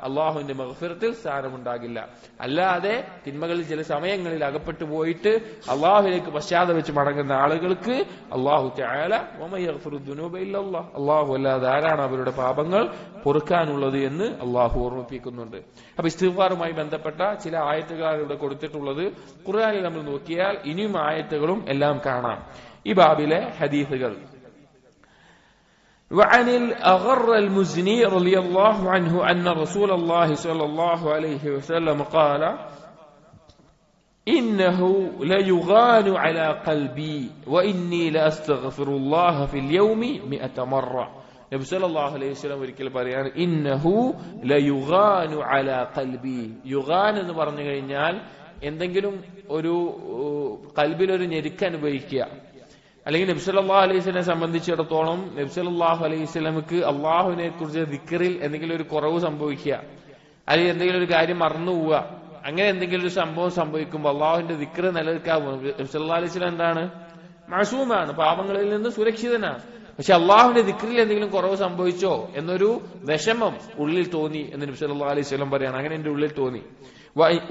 അള്ളാഹുവിന്റെ മഗ്ഫിറത്തിൽ സ്ഥാനമുണ്ടാകില്ല. അല്ലാതെ തിന്മകളിൽ ചില സമയങ്ങളിൽ അകപ്പെട്ടു പോയിട്ട് അള്ളാഹുവിലേക്ക് പശ്ചാത്തപിച്ച് മടങ്ങുന്ന ആളുകൾക്ക് അള്ളാഹു തആല വമൻ യഗ്ഫിറു ദുനൂബ ഇല്ലല്ലാഹ്, അള്ളാഹു അല്ലാതെ ആരാണ് അവരുടെ പാപങ്ങൾ പൊറുക്കാനുള്ളത് എന്ന് അള്ളാഹു ഓർമ്മിപ്പിക്കുന്നുണ്ട്. അപ്പൊ ഇസ്തിഗ്ഫാറുമായി ബന്ധപ്പെട്ട ചില ആയത്തുകളാണ് ഇവിടെ കൊടുത്തിട്ടുള്ളത്. ഖുർആനിൽ നമ്മൾ നോക്കിയാൽ ഇനിയും ആയത്തുകളും എല്ലാം കാണാം. ഈ ബാബിലെ ഹദീസുകൾ وعن الأغر المزني رضي الله عنه أن رسول الله صلى الله عليه وسلم قال إنه ليغان على قلبي وإني لأستغفر الله في اليوم 100 مرة. നബി സല്ലല്ലാഹു അലൈഹി വസല്ലം ഒരിക്കൽ പറയാണ്, ഇന്നഹു ലയുഗാനു അലാ ഖൽബി. യുഗാൻ എന്ന് പറഞ്ഞു കഴിഞ്ഞാൽ എന്തെങ്കിലും ഒരു ഖൽബിലൊരു ഞെരുക്ക് അനുഭവിക്കുക. അല്ലെങ്കിൽ നബി സല്ലല്ലാഹു അലൈഹി വസല്ലമയെ സംബന്ധിച്ചിടത്തോളം നബി സല്ലല്ലാഹു അലൈഹി വസല്ലമക്ക് അള്ളാഹുവിനെ കുറിച്ച് ദിക്റിൽ എന്തെങ്കിലും ഒരു കുറവ് സംഭവിക്കുക, അല്ലെങ്കിൽ എന്തെങ്കിലും ഒരു കാര്യം മറന്നു പോവുക, അങ്ങനെ എന്തെങ്കിലും ഒരു സംഭവം സംഭവിക്കുമ്പോൾ അള്ളാഹുവിന്റെ ദിക്ർ നിലനിൽക്കാവുന്നു. നബി സല്ലല്ലാഹു അലൈഹി വസല്ലം എന്താണ്? മഅസൂമാണ്, പാപങ്ങളിൽ നിന്ന് സുരക്ഷിതനാണ്. പക്ഷെ അള്ളാഹുവിന്റെ ദിക്റിൽ എന്തെങ്കിലും കുറവ് സംഭവിച്ചോ എന്നൊരു വിഷമം ഉള്ളിൽ തോന്നി എന്ന് നബി സല്ലല്ലാഹു അലൈഹി വസല്ലം പറയാണ്. അങ്ങനെ എന്റെ ഉള്ളിൽ തോന്നി.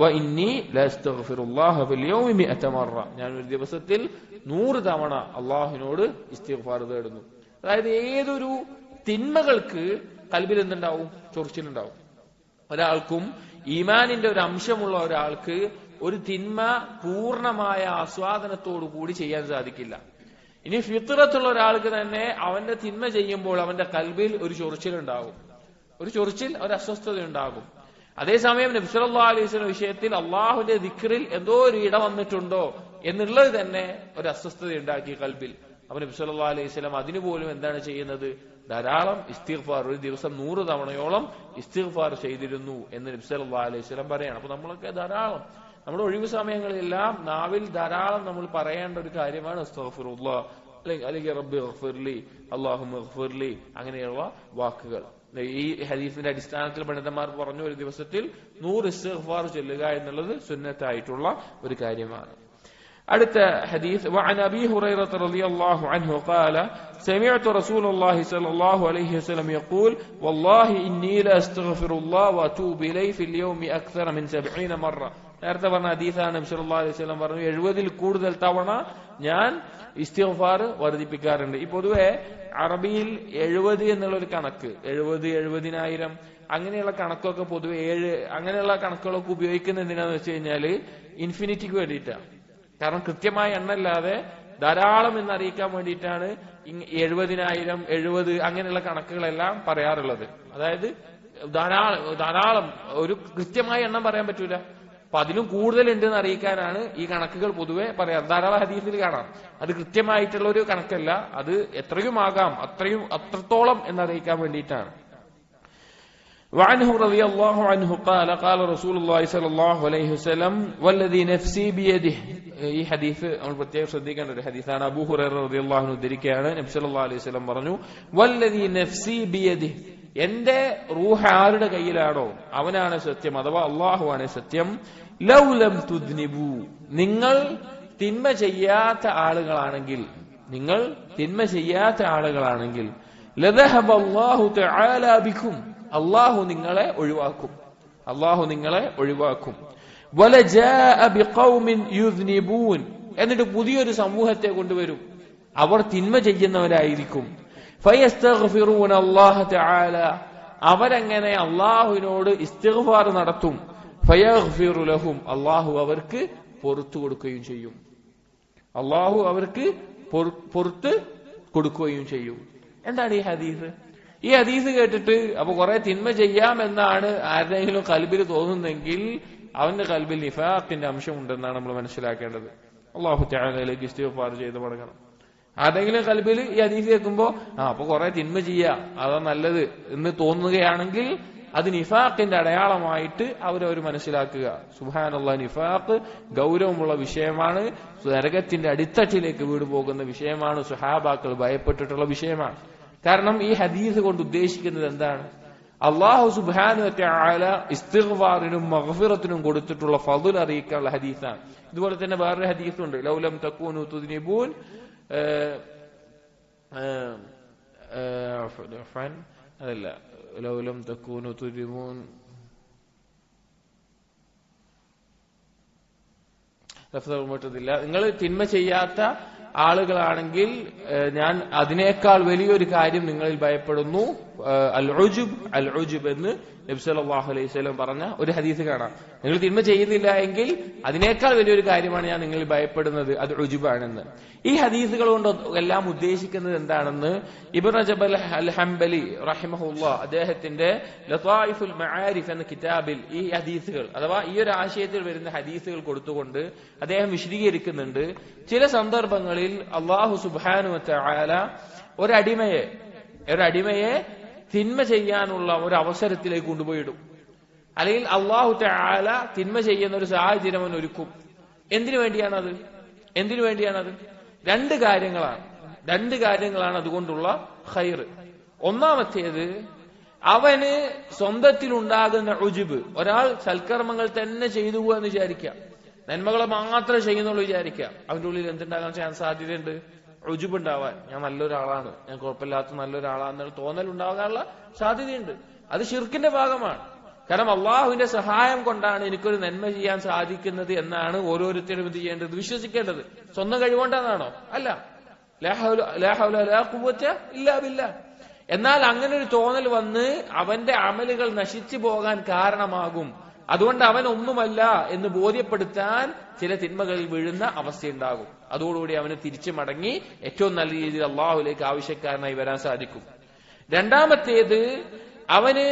വഇന്നി ലഅസ്തഗ്ഫിറുല്ലാഹ ഫിൽ യൗമി 100 മറ. ഞാൻ ഒരു ദിവസത്തിൽ 100 തവണ അള്ളാഹുവിനോട് ഇസ്തിഗ്ഫാർ തേടുന്നു. അതായത് ഏതൊരു തിന്മകൾക്ക് കൽബിൽ എന്തുണ്ടാവും? ചൊറിച്ചിലുണ്ടാവും. ഒരാൾക്കും ഈമാനിന്റെ ഒരു അംശമുള്ള ഒരാൾക്ക് ഒരു തിന്മ പൂർണ്ണമായ ആസ്വാദനത്തോടു കൂടി ചെയ്യാൻ സാധിക്കില്ല. ഇനി ഫിത്രത്തുള്ള ഒരാൾക്ക് തന്നെ അവന്റെ തിന്മ ചെയ്യുമ്പോൾ അവന്റെ കൽബിൽ ഒരു ചൊറിച്ചിലുണ്ടാകും, ഒരു ചൊറിച്ചിൽ, ഒരു അസ്വസ്ഥത ഉണ്ടാകും. അതേസമയം നബി സല്ലല്ലാഹു അലൈഹി വസല്ലം വിഷയത്തിൽ അള്ളാഹുവിന്റെ ദിക്റിൽ എന്തോ ഒരു ഇട വന്നിട്ടുണ്ടോ എന്നുള്ളത് തന്നെ ഒരു അസ്വസ്ഥത ഉണ്ടാക്കി കൽബിൽ. അപ്പൊ നബി സല്ലല്ലാഹു അലൈഹി വസല്ലം അതിനുപോലും എന്താണ് ചെയ്യുന്നത്? ധാരാളം ഇസ്തിഗ്ഫാർ, ഒരു ദിവസം 100 തവണയോളം ഇസ്തിഗ്ഫാർ ചെയ്തിരുന്നു എന്ന് നബി സല്ലല്ലാഹു അലൈഹി വസല്ലം പറയാണ്. അപ്പൊ നമ്മളൊക്കെ ധാരാളം നമ്മുടെ ഒഴിവ് സമയങ്ങളിലെല്ലാം നാവിൽ ധാരാളം നമ്മൾ പറയേണ്ട ഒരു കാര്യമാണ് അസ്തഗ്ഫിറുല്ലാഹ്, അല്ലെങ്കിൽ റബ്ബി ഗഫിർലി, അല്ലാഹുമ്മ ഗഫിർലി, അങ്ങനെയുള്ള വാക്കുകൾ. ഈ ഹദീസിന്റെ അടിസ്ഥാനത്തിൽ പണ്ഡിതന്മാർ പറഞ്ഞു, ഒരു ദിവസത്തിൽ 100 ഇസ്തിഗ്ഫാർ ചൊല്ലുക എന്നുള്ളത് സുന്നത്തായിട്ടുള്ള ഒരു കാര്യമാണ്. അടുത്ത ഹദീസ് وعن ابي هريره رضي الله عنه قال سمعت رسول الله صلى الله عليه وسلم يقول والله اني لا استغفر الله واتوب اليه في اليوم اكثر من 70 مره. നേരത്തെ പറഞ്ഞ ഹദീസാണ്. നബി സല്ലല്ലാഹു അലൈഹി വസല്ലം പറഞ്ഞു 70ൽ കൂടുതൽ തവണ ഞാൻ ഇസ്തിഗ്ഫാർ വർദ്ധിപ്പിക്കാറുണ്ട്. ഈ പൊതുവെ അറബിയിൽ 70 എന്നുള്ള ഒരു കണക്ക്, 70, 70,000 അങ്ങനെയുള്ള കണക്കൊക്കെ പൊതുവെ 7 അങ്ങനെയുള്ള കണക്കുകളൊക്കെ ഉപയോഗിക്കുന്നത് എന്തിനാന്ന് വെച്ച് കഴിഞ്ഞാല് ഇൻഫിനിറ്റിക്ക് വേണ്ടിയിട്ടാണ്. കാരണം കൃത്യമായ എണ്ണല്ലാതെ ധാരാളം എന്നറിയിക്കാൻ വേണ്ടിയിട്ടാണ് 70,000, 70 അങ്ങനെയുള്ള കണക്കുകളെല്ലാം പറയാറുള്ളത്. അതായത് ധാരാളം ഒരു കൃത്യമായ എണ്ണം പറയാൻ പറ്റൂല, അപ്പൊ അതിലും കൂടുതൽ ഉണ്ടെന്ന് അറിയിക്കാനാണ് ഈ കണക്കുകൾ പൊതുവെ പറയാറ്. ധാരാളം ഹദീസിൽ കാണാം. അത് കൃത്യമായിട്ടുള്ള ഒരു കണക്കല്ല, അത് എത്രയും ആകാം, അത്രത്തോളം എന്നറിയിക്കാൻ വേണ്ടിയിട്ടാണ്. وعنه رضي الله عنه قال قال رسول الله صلى الله عليه وسلم والذي نفسي بيده. ഈ ഹദീസ് നമ്മൾ പ്രത്യേകം ശ്രദ്ധിക്കേണ്ട ഒരു ഹദീസാണ്. അബൂ ഹുറൈറ റളിയല്ലാഹു അൻഹു ഉദ്ധരിക്കുകയാണ്, നബി സല്ലല്ലാഹു അലൈഹി വസല്ലം പറഞ്ഞു, വല്ലദീ നഫ്സി ബിയദിഹി, എന്റെ റൂഹ് ആരുടെ കയ്യിലാണോ അവനാണ് സത്യം, അഥവാ അള്ളാഹുവാണ് സത്യം. ലൗ ലം തുദ്നിബു, നിങ്ങൾ തിന്മ ചെയ്യാത്ത ആളുകളാണെങ്കിൽ ലദഹബ അല്ലാഹു തആല ബിക്കും, അള്ളാഹു നിങ്ങളെ ഒഴിവാക്കും. വലജാഅ ബിഖൗമിൻ യുദ്നിബൂൻ, എന്നിട്ട് പുതിയൊരു സമൂഹത്തെ കൊണ്ടുവരും, അവർ തിന്മ ചെയ്യുന്നവരായിരിക്കും. ഫയസ്തഗ്ഫിറൂന അല്ലാഹ തആല, അവരങ്ങനെ അള്ളാഹുവിനോട് ഇസ്തിഗ്ഫാർ നടത്തും. ഫയഗ്ഫിറു ലഹും, അള്ളാഹു അവർക്ക് പുറത്തു കൊടുക്കുകയും ചെയ്യും. എന്താണ് ഈ ഹദീസ്? ഈ ഹദീസ് കേട്ടിട്ട് അപ്പൊ കുറെ തിന്മ ചെയ്യാമെന്നാണ് ആരുടെയെങ്കിലും കൽബിൽ തോന്നുന്നെങ്കിൽ അവന്റെ കൽബിൽ നിഫാഖിന്റെ അംശം ഉണ്ടെന്നാണ് നമ്മൾ മനസ്സിലാക്കേണ്ടത്. അല്ലാഹു തആലയിലേക്ക് ഇസ്തിഗ്ഫാർ ചെയ്ത് മടങ്ങണം. ആരെങ്കിലും കൽബിൽ ഈ ഹദീസ് കേൾക്കുമ്പോ അപ്പൊ കുറെ തിന്മ ചെയ്യാ, അതാ നല്ലത് എന്ന് തോന്നുകയാണെങ്കിൽ അത് നിഫാഖിന്റെ അടയാളമായിട്ട് അവരവർ മനസ്സിലാക്കുക. സുബ്ഹാനല്ലാഹ്, നിഫാഖ് ഗൗരവമുള്ള വിഷയമാണ്, നരകത്തിന്റെ അടിത്തട്ടിലേക്ക് വീടുപോകുന്ന വിഷയമാണ്, സ്വഹാബാക്കൾ ഭയപ്പെട്ടിട്ടുള്ള വിഷയമാണ്. കാരണം ഈ ഹദീസ് കൊണ്ട് ഉദ്ദേശിക്കുന്നത് എന്താണ്? അല്ലാഹു സുബ്ഹാനഹു വ തആല ഇസ്തിഗ്ഫാറിനും മഗ്ഫിറത്തിനും കൊടുത്തിട്ടുള്ള ഫضل അറിയിക്കാനുള്ള ഹദീസാണ്. ഇതുപോലെ തന്നെ വേറൊരു ഹദീസുണ്ട്, ലൗലം തകൂനു തുദ്നിബൂൻ അതല്ല, ലൗലം തകൂനു തുദ്നിബൂൻ ലഫ്ദ് നിങ്ങൾ തിന്മ ചെയ്യാത്ത ആളുകളാണെങ്കിൽ ഞാൻ അതിനേക്കാൾ വലിയൊരു കാര്യം നിങ്ങളിൽ ഭയപ്പെടുന്നു. അൽ ഉജുബ് എന്ന് നബി സല്ലല്ലാഹു അലൈഹി വസല്ലം പറഞ്ഞ ഒരു ഹദീസ് കാണാം. നിങ്ങൾ തിന്മ ചെയ്യുന്നില്ല എങ്കിൽ അതിനേക്കാൾ വലിയൊരു കാര്യമാണ് ഞാൻ നിങ്ങളിൽ ഭയപ്പെടുന്നത്, അത് ഉജുബാണെന്ന്. ഈ ഹദീസുകൾ കൊണ്ട് എല്ലാം ഉദ്ദേശിക്കുന്നത് എന്താണെന്ന് ഇബ്നു റജബ് അൽ ഹംബലി റഹിമഹുല്ലാഹ് അദ്ദേഹത്തിന്റെ ലതായിഫുൽ മആരിഫ് എന്ന കിതാബിൽ ഈ ഹദീസുകൾ അഥവാ ഈ ഒരു ആശയത്തിൽ വരുന്ന ഹദീസുകൾ കൊടുത്തുകൊണ്ട് അദ്ദേഹം വിശദീകരിക്കുന്നുണ്ട്. ചില സന്ദർഭങ്ങളിൽ അല്ലാഹു സുബ്ഹാനഹു വ തആല ഒരടിമയെ തിന്മ ചെയ്യാനുള്ള ഒരു അവസരത്തിലേക്ക് കൊണ്ടുപോയിടും. അല്ലെങ്കിൽ അല്ലാഹു തആല തിന്മ ചെയ്യുന്ന ഒരു സാഹചര്യം അവൻ ഒരുക്കും. എന്തിനു വേണ്ടിയാണത്? രണ്ട് കാര്യങ്ങളാണ് അതുകൊണ്ടുള്ള ഖൈർ. ഒന്നാമത്തേത്, അവന് സ്വന്തത്തിലുണ്ടാകുന്ന ഉജുബ്. ഒരാൾ സൽക്കർമ്മങ്ങൾ തന്നെ ചെയ്തു പോവാന്ന് വിചാരിക്കാം, നന്മകളെ മാത്രമേ ചെയ്യുന്നുള്ളൂ വിചാരിക്കാം. അവന്റെ ഉള്ളിൽ എന്തുണ്ടാകാൻ ചാൻസ് സാധ്യതയുണ്ട്? ഉജുബ് ഉണ്ടാവാൻ. ഞാൻ നല്ലൊരാളാണ്, ഞാൻ കുഴപ്പമില്ലാത്ത നല്ലൊരാളാണെന്നുള്ള തോന്നൽ ഉണ്ടാകാനുള്ള സാധ്യതയുണ്ട്. അത് ശിർക്കിന്റെ ഭാഗമാണ്. കാരണം അള്ളാഹുവിന്റെ സഹായം കൊണ്ടാണ് എനിക്കൊരു നന്മ ചെയ്യാൻ സാധിക്കുന്നത് എന്നാണ് ഓരോരുത്തരും എന്ത് ചെയ്യേണ്ടത്? വിശ്വസിക്കേണ്ടത്. സ്വന്തം കഴിവുകൊണ്ടാണോ? അല്ല. ലാ ഹൗല വലാ ഖുവത ഇല്ലാ ബില്ലാഹ്. എന്നാൽ അങ്ങനെ ഒരു തോന്നൽ വന്ന് അവന്റെ അമലുകൾ നശിച്ചു പോകാൻ കാരണമാകും. അതുകൊണ്ട് അവൻ ഒന്നുമല്ല എന്ന് ബോധ്യപ്പെടുത്താൻ ചില തിന്മകളിൽ വീഴുന്ന അവസ്ഥയുണ്ടാകും. അതോടുകൂടി അവന് തിരിച്ചു മടങ്ങി ഏറ്റവും നല്ല രീതിയിൽ അള്ളാഹുലേക്ക് ആവശ്യക്കാരനായി വരാൻ സാധിക്കും. രണ്ടാമത്തേത്, അവന്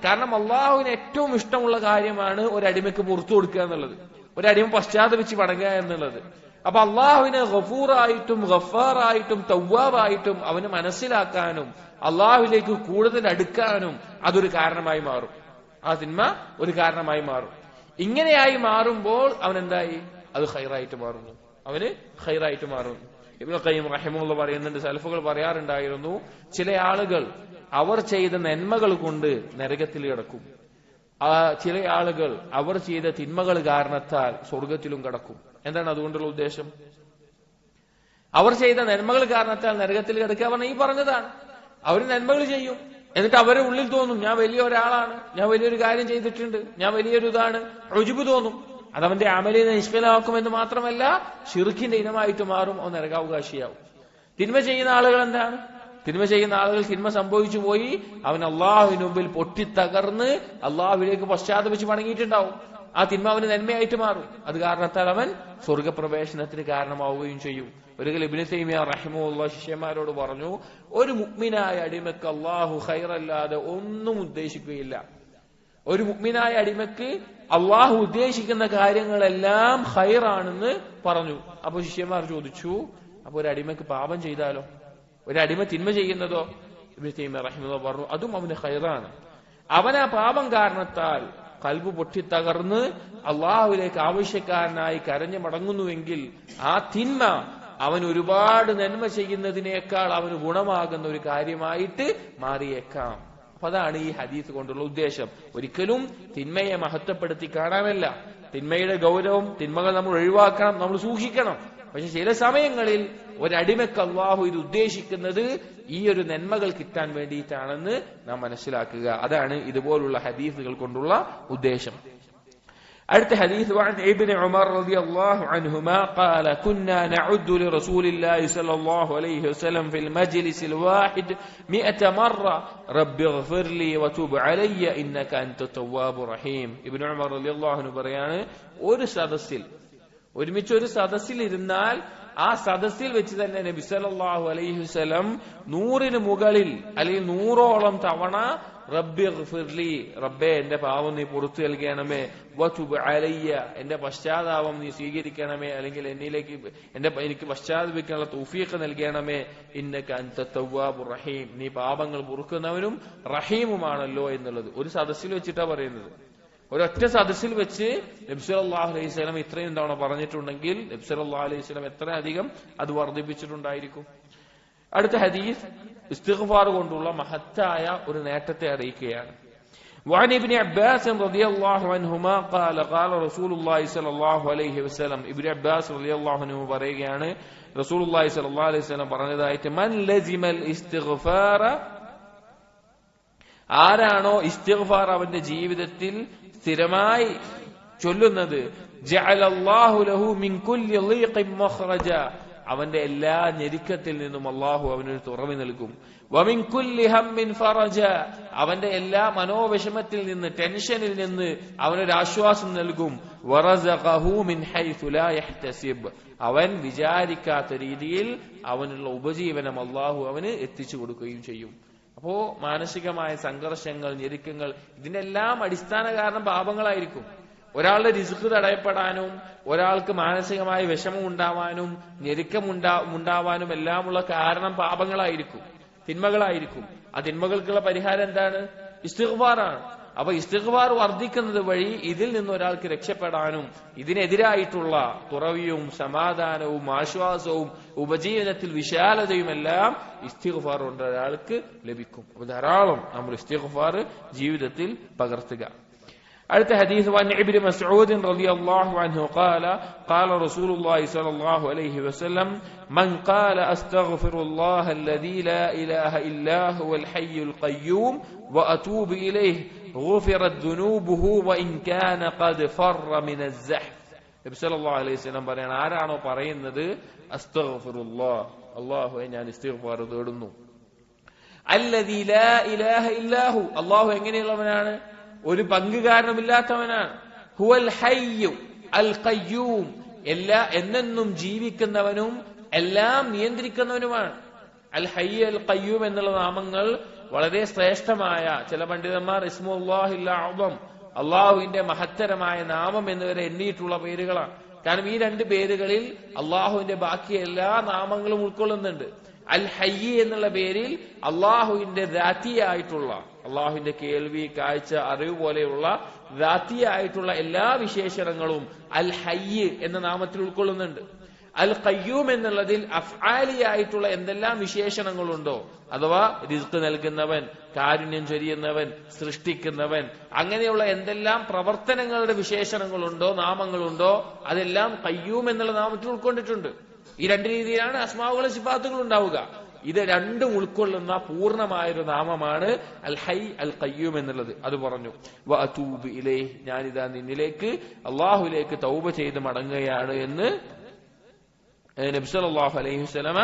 കാരണം അള്ളാഹുവിന് ഏറ്റവും ഇഷ്ടമുള്ള കാര്യമാണ് ഒരടിമയ്ക്ക് പുറത്തു കൊടുക്കുക എന്നുള്ളത്, ഒരടിമ പശ്ചാത്തപിച്ച് മടങ്ങുക എന്നുള്ളത്. അപ്പൊ അള്ളാഹുവിനെ ഗഫൂറായിട്ടും ഗഫാറായിട്ടും തവ്വാബായിട്ടും അവന് മനസ്സിലാക്കാനും അള്ളാഹുവിലേക്ക് കൂടുതൽ അടുക്കാനും അതൊരു കാരണമായി മാറും. ആ തിന്മ ഒരു കാരണമായി മാറും. ഇങ്ങനെയായി മാറുമ്പോൾ അവൻ എന്തായി? അത് ഖൈറായിട്ട് മാറുന്നു. ഇബ്നു ഖയ്യിം റഹിമഹുല്ലാഹ് പറയുന്നുണ്ട്, സലഫുകൾ പറയാറുണ്ടായിരുന്നു, ചില ആളുകൾ അവർ ചെയ്ത നന്മകൾ കൊണ്ട് നരകത്തിൽ കിടക്കും, ചില ആളുകൾ അവർ ചെയ്ത തിന്മകൾ കാരണത്താൽ സ്വർഗത്തിലും കിടക്കും. എന്താണ് അതുകൊണ്ടുള്ള ഉദ്ദേശം? അവർ ചെയ്ത നന്മകൾ കാരണത്താൽ നരകത്തിൽ കിടക്കുക പറഞ്ഞ ഈ പറഞ്ഞതാണ്. അവർ നന്മകൾ ചെയ്യും, എന്നിട്ട് അവരുടെ ഉള്ളിൽ തോന്നും ഞാൻ വലിയ ഒരാളാണ്, ഞാൻ വലിയൊരു കാര്യം ചെയ്തിട്ടുണ്ട്, ഞാൻ വലിയൊരു ഇതാണ്, ഉജുബ് തോന്നും. അതവന്റെ അമലിനെ നിഷ്ഫലമാക്കുമെന്ന് മാത്രമല്ല ശിർക്കിന്റെ ഇനമായിട്ട് മാറും, അവൻ നരകാവകാശിയാവും. തിന്മ ചെയ്യുന്ന ആളുകൾ എന്താണ്? തിന്മ സംഭവിച്ചു പോയി, അവൻ അള്ളാഹുവിന് മുമ്പിൽ പൊട്ടിത്തകർന്ന് അള്ളാഹുവിലേക്ക് പശ്ചാത്തപിച്ച് മടങ്ങിയിട്ടുണ്ടാവും. ആ തിന്മ അവന് നന്മയായിട്ട് മാറും. അത് കാരണത്താൽ അവൻ സ്വർഗപ്രവേശനത്തിന് കാരണമാവുകയും ചെയ്യും. ഒരിക്കൽ ഇബ്നു തൈമിയ്യ റഹിമഹുല്ലാഹ് ശിഷ്യന്മാരോട് പറഞ്ഞു, ഒരു മുഅ്മിനായ അടിമക്ക് അള്ളാഹു ഖൈറല്ലാതെ ഒന്നും ഉദ്ദേശിക്കുകയില്ല. ഒരു മുഅ്മിനായ അടിമക്ക് അള്ളാഹു ഉദ്ദേശിക്കുന്ന കാര്യങ്ങളെല്ലാം ഖൈറാണെന്ന് പറഞ്ഞു. അപ്പൊ ശിഷ്യന്മാർ ചോദിച്ചു, അപ്പൊ ഒരു അടിമക്ക് പാപം ചെയ്താലോ? ഒരു അടിമ തിന്മ ചെയ്യുന്നതോ? ഇബ്നു തൈമിയ്യ റഹിമഹുല്ലാഹ് പറഞ്ഞു, അതും അവന് ഖൈറാണ്. അവൻ ആ പാപം കാരണത്താൽ കൽബ് പൊട്ടിത്തകർന്ന് അള്ളാഹുവിലേക്ക് ആവശ്യക്കാരനായി കരഞ്ഞു മടങ്ങുന്നുവെങ്കിൽ ആ തിന്മ അവൻ ഒരുപാട് നന്മ ചെയ്യുന്നതിനേക്കാൾ അവന് ഗുണമാകുന്ന ഒരു കാര്യമായിട്ട് മാറിയേക്കാം. അപ്പൊ അതാണ് ഈ ഹദീസ് കൊണ്ടുള്ള ഉദ്ദേശം. ഒരിക്കലും തിന്മയെ മഹത്വപ്പെടുത്തി കാണാനല്ല. തിന്മയുടെ ഗൗരവം, തിന്മകൾ നമ്മൾ ഒഴിവാക്കണം, നമ്മൾ സൂക്ഷിക്കണം. പക്ഷെ ചില സമയങ്ങളിൽ ഒരടിമക്ക് അള്ളാഹു ഇത് ഉദ്ദേശിക്കുന്നത് ഈ ഒരു നന്മകൾ കിട്ടാൻ വേണ്ടിയിട്ടാണെന്ന് നാം മനസ്സിലാക്കുക. അതാണ് ഇതുപോലുള്ള ഹദീസുകൾ കൊണ്ടുള്ള ഉദ്ദേശം. അടുത്ത ഹദീസ് عن ابن عمر رضي الله عنهما قال كنا نعد لرسول الله صلى الله عليه وسلم في المجلس الواحد 100 مرة رب اغفر لي وتب علي إنك أنت التواب الرحيم. ഇബ്നു ഉമർ റളിയല്ലാഹു അൻഹു പറയാണ്, ഒരുമിച്ച് ഒരു സദസ്സിൽ ഇരുന്നാൽ ആ സദസ്സിൽ വെച്ച് തന്നെ നബി സല്ലല്ലാഹു അലൈഹി വസല്ലം 100 മുകളിൽ അല്ലെങ്കിൽ 100ഓളം തവണ റബ്ബി ഗ്ഫിർലി, റബ്ബേ എന്റെ പാവം നീ പുറത്തു നൽകണമേ, വതുബ് അലയ്യ എന്റെ പശ്ചാത്താപം നീ സ്വീകരിക്കണമേ, അല്ലെങ്കിൽ എനിക്ക് പശ്ചാത്തപിക്കാനുള്ള തൗഫീഖ് നൽകണമേ, ഇന്നക അൻത തവ്വാബുർ റഹീം, നീ പാപങ്ങൾ പൊറുക്കുന്നവനും റഹീമുമാണല്ലോ എന്നുള്ളത് ഒരു സദസ്സിൽ വെച്ചിട്ടാ പറയുന്നത്. ഒരൊറ്റ സദസ്സിൽ വെച്ച് നബി സല്ലല്ലാഹു അലൈഹി വസല്ലം ഇത്രയും തവണ പറഞ്ഞിട്ടുണ്ടെങ്കിൽ നബി സല്ലല്ലാഹു അലൈഹി വസല്ലം എത്ര അധികം അത് വർദ്ധിപ്പിച്ചിട്ടുണ്ടായിരിക്കും. അടുത്ത ഹദീസ് ഇസ്തിഗ്ഫാർ കൊണ്ടുള്ള മഹത്തായ ഒരു നേട്ടത്തെ അറിയിക്കുകയാണ്. وعن ابن عباس رضي الله عنهما قال قال رسول الله صلى الله عليه وسلم, ഇബ്നു അബ്ബാസ് റളിയല്ലാഹു അൻഹു പറയുകയാണ്, റസൂലുള്ളാഹി സ്വല്ലല്ലാഹു അലൈഹി വസല്ലം പറഞ്ഞതായിട്ട്, മൻ ലസിമൽ ഇസ്തിഗ്ഫാറ, ആരാണോ ഇസ്തിഗ്ഫാർ അവന്റെ ജീവിതത്തിൽ സ്ഥിരമായി ചൊല്ലുന്നത്, ജഅലല്ലാഹു ലഹു മിൻ കുല്ലി ളീഖിൻ മഖ്റജ, അവന്റെ എല്ലാ ഞെരുക്കത്തിൽ നിന്നും അള്ളാഹു അവനൊരു തുറവി നൽകും. വമിൻ കുല്ലി ഹമ്മിൻ ഫറജ, അവന്റെ എല്ലാ മനോവിഷമത്തിൽ നിന്ന് ടെൻഷനിൽ നിന്ന് അവനൊരു ആശ്വാസം നൽകും. വറസഖഹു മിൻ ഹൈസു ലാ യഹ്തസിബ്, അവൻ വിചാരിക്കാത്ത രീതിയിൽ അവനുള്ള ഉപജീവനം അള്ളാഹു അവന് എത്തിച്ചു കൊടുക്കുകയും ചെയ്യും. അപ്പോ മാനസികമായ സംഘർഷങ്ങൾ, ഞെരുക്കങ്ങൾ, ഇതിനെല്ലാം അടിസ്ഥാന കാരണം പാപങ്ങളായിരിക്കും. ഒരാളുടെ റിസ്ക് തടയപ്പെടാനും ഒരാൾക്ക് മാനസികമായ വിഷമം ഉണ്ടാവാനും ഞെരുക്കമുണ്ടാവാനും എല്ലാമുള്ള കാരണം പാപങ്ങളായിരിക്കും, തിന്മകളായിരിക്കും. ആ തിന്മകൾക്കുള്ള പരിഹാരം എന്താണ്? ഇസ്തിഗ്ഫാറാണ്. അപ്പൊ ഇസ്തിഗ്ഫാർ വർദ്ധിക്കുന്നത് വഴി ഇതിൽ നിന്ന് ഒരാൾക്ക് രക്ഷപ്പെടാനും ഇതിനെതിരായിട്ടുള്ള തുറവിയും സമാധാനവും ആശ്വാസവും ഉപജീവനത്തിൽ വിശാലതയുമെല്ലാം ഇസ്തിഗ്ഫാർ കൊണ്ട് ഒരാൾക്ക് ലഭിക്കും. അപ്പൊ ധാരാളം നമ്മൾ ഇസ്തിഗ്ഫാർ ജീവിതത്തിൽ പകർത്തുക. അടുത്ത ഹദീസ്, വൻ ഇബ്നു മസ്ഊദ് റളിയല്ലാഹു അൻഹു ഖാല ഖാല റസൂലുള്ളാഹി സ്വല്ലല്ലാഹു അലൈഹി വസല്ലം, മൻ ഖാല അസ്തഗ്ഫിറുല്ലാഹ അല്ലദീ ലാ ഇലാഹ ഇല്ലാ ഹുവൽ ഹയ്യുൽ ഖയ്യൂം വഅതൂബു ഇലൈഹി ഗുഫിറത് ദുനൂബുഹു വഇൻ കാന ഖദ് ഫറ മിനസ് സഹ്ഫ്. നബി സല്ലല്ലാഹു അലൈഹി വസല്ലം പറയാണ്, ആരാണോ പറയുന്നത് അസ്തഗ്ഫിറുല്ലാഹ്, അല്ലാഹുവേ ഞാൻ ഇസ്തിഗ്ഫാർ തേടുന്നു, അല്ലദീ ലാ ഇലാഹ ഇല്ലാ ഹു, അല്ലാഹു എങ്ങനെയുള്ളവനാണ്? ഒരു പങ്കുകാരനുമില്ലാത്തവനാണ്. ഹുവൽ ഹയ്യു അൽ ഖയ്യൂം, എന്നെന്നും ജീവിക്കുന്നവനും എല്ലാം നിയന്ത്രിക്കുന്നവനുമാണ്. അൽ ഹയ്യ് അൽ ഖയ്യൂം എന്നുള്ള നാമങ്ങൾ വളരെ ശ്രേഷ്ഠമായ, ചില പണ്ഡിതന്മാർ ഇസ്മുല്ലാഹിൽ അഅ്ദം, അള്ളാഹുവിന്റെ മഹത്തരമായ നാമം എന്നിവരെ എണ്ണിയിട്ടുള്ള പേരുകളാണ്. കാരണം ഈ രണ്ട് പേരുകളിൽ അള്ളാഹുവിന്റെ ബാക്കി എല്ലാ നാമങ്ങളും ഉൾക്കൊള്ളുന്നുണ്ട്. അൽ ഹയ്യ് എന്നുള്ള പേരിൽ അള്ളാഹുവിന്റെ ദാത്തിയായിട്ടുള്ള, അള്ളാഹുവിന്റെ കേൾവി, കാഴ്ച, അറിവ് പോലെയുള്ള ദാത്തിയായിട്ടുള്ള എല്ലാ വിശേഷണങ്ങളും അൽ ഹയ്യ് എന്ന നാമത്തിൽ ഉൾക്കൊള്ളുന്നുണ്ട്. അൽ ഖയ്യൂം എന്നുള്ളതിൽ അഫ്ആലിയായിട്ടുള്ള എന്തെല്ലാം വിശേഷണങ്ങളുണ്ടോ, അഥവാ റിസ്ക് നൽകുന്നവൻ, കാരുണ്യം ചൊരിയുന്നവൻ, സൃഷ്ടിക്കുന്നവൻ, അങ്ങനെയുള്ള എന്തെല്ലാം പ്രവർത്തനങ്ങളുടെ വിശേഷണങ്ങളുണ്ടോ, നാമങ്ങളുണ്ടോ, അതെല്ലാം ഖയ്യൂം എന്നുള്ള നാമത്തിൽ ഉൾക്കൊണ്ടിട്ടുണ്ട്. ഈ രണ്ട് രീതിയിലാണ് അസ്മാവുകളും സിഫാത്തുകളും ഉണ്ടാവുക. ഇത് രണ്ടും ഉൾക്കൊള്ളുന്ന പൂർണ്ണമായൊരു നാമമാണ് അൽ ഹൈ അൽ ഖയ്യൂം എന്നുള്ളത്. അത് പറഞ്ഞു, വഅതൂബു ഇലൈഹി, ഞാനിതാ നിന്നിലേക്ക്, അള്ളാഹുലേക്ക് തൗബ ചെയ്ത് മടങ്ങുകയാണ് എന്ന് നബി സല്ലല്ലാഹു അലൈഹി വസല്ലമ.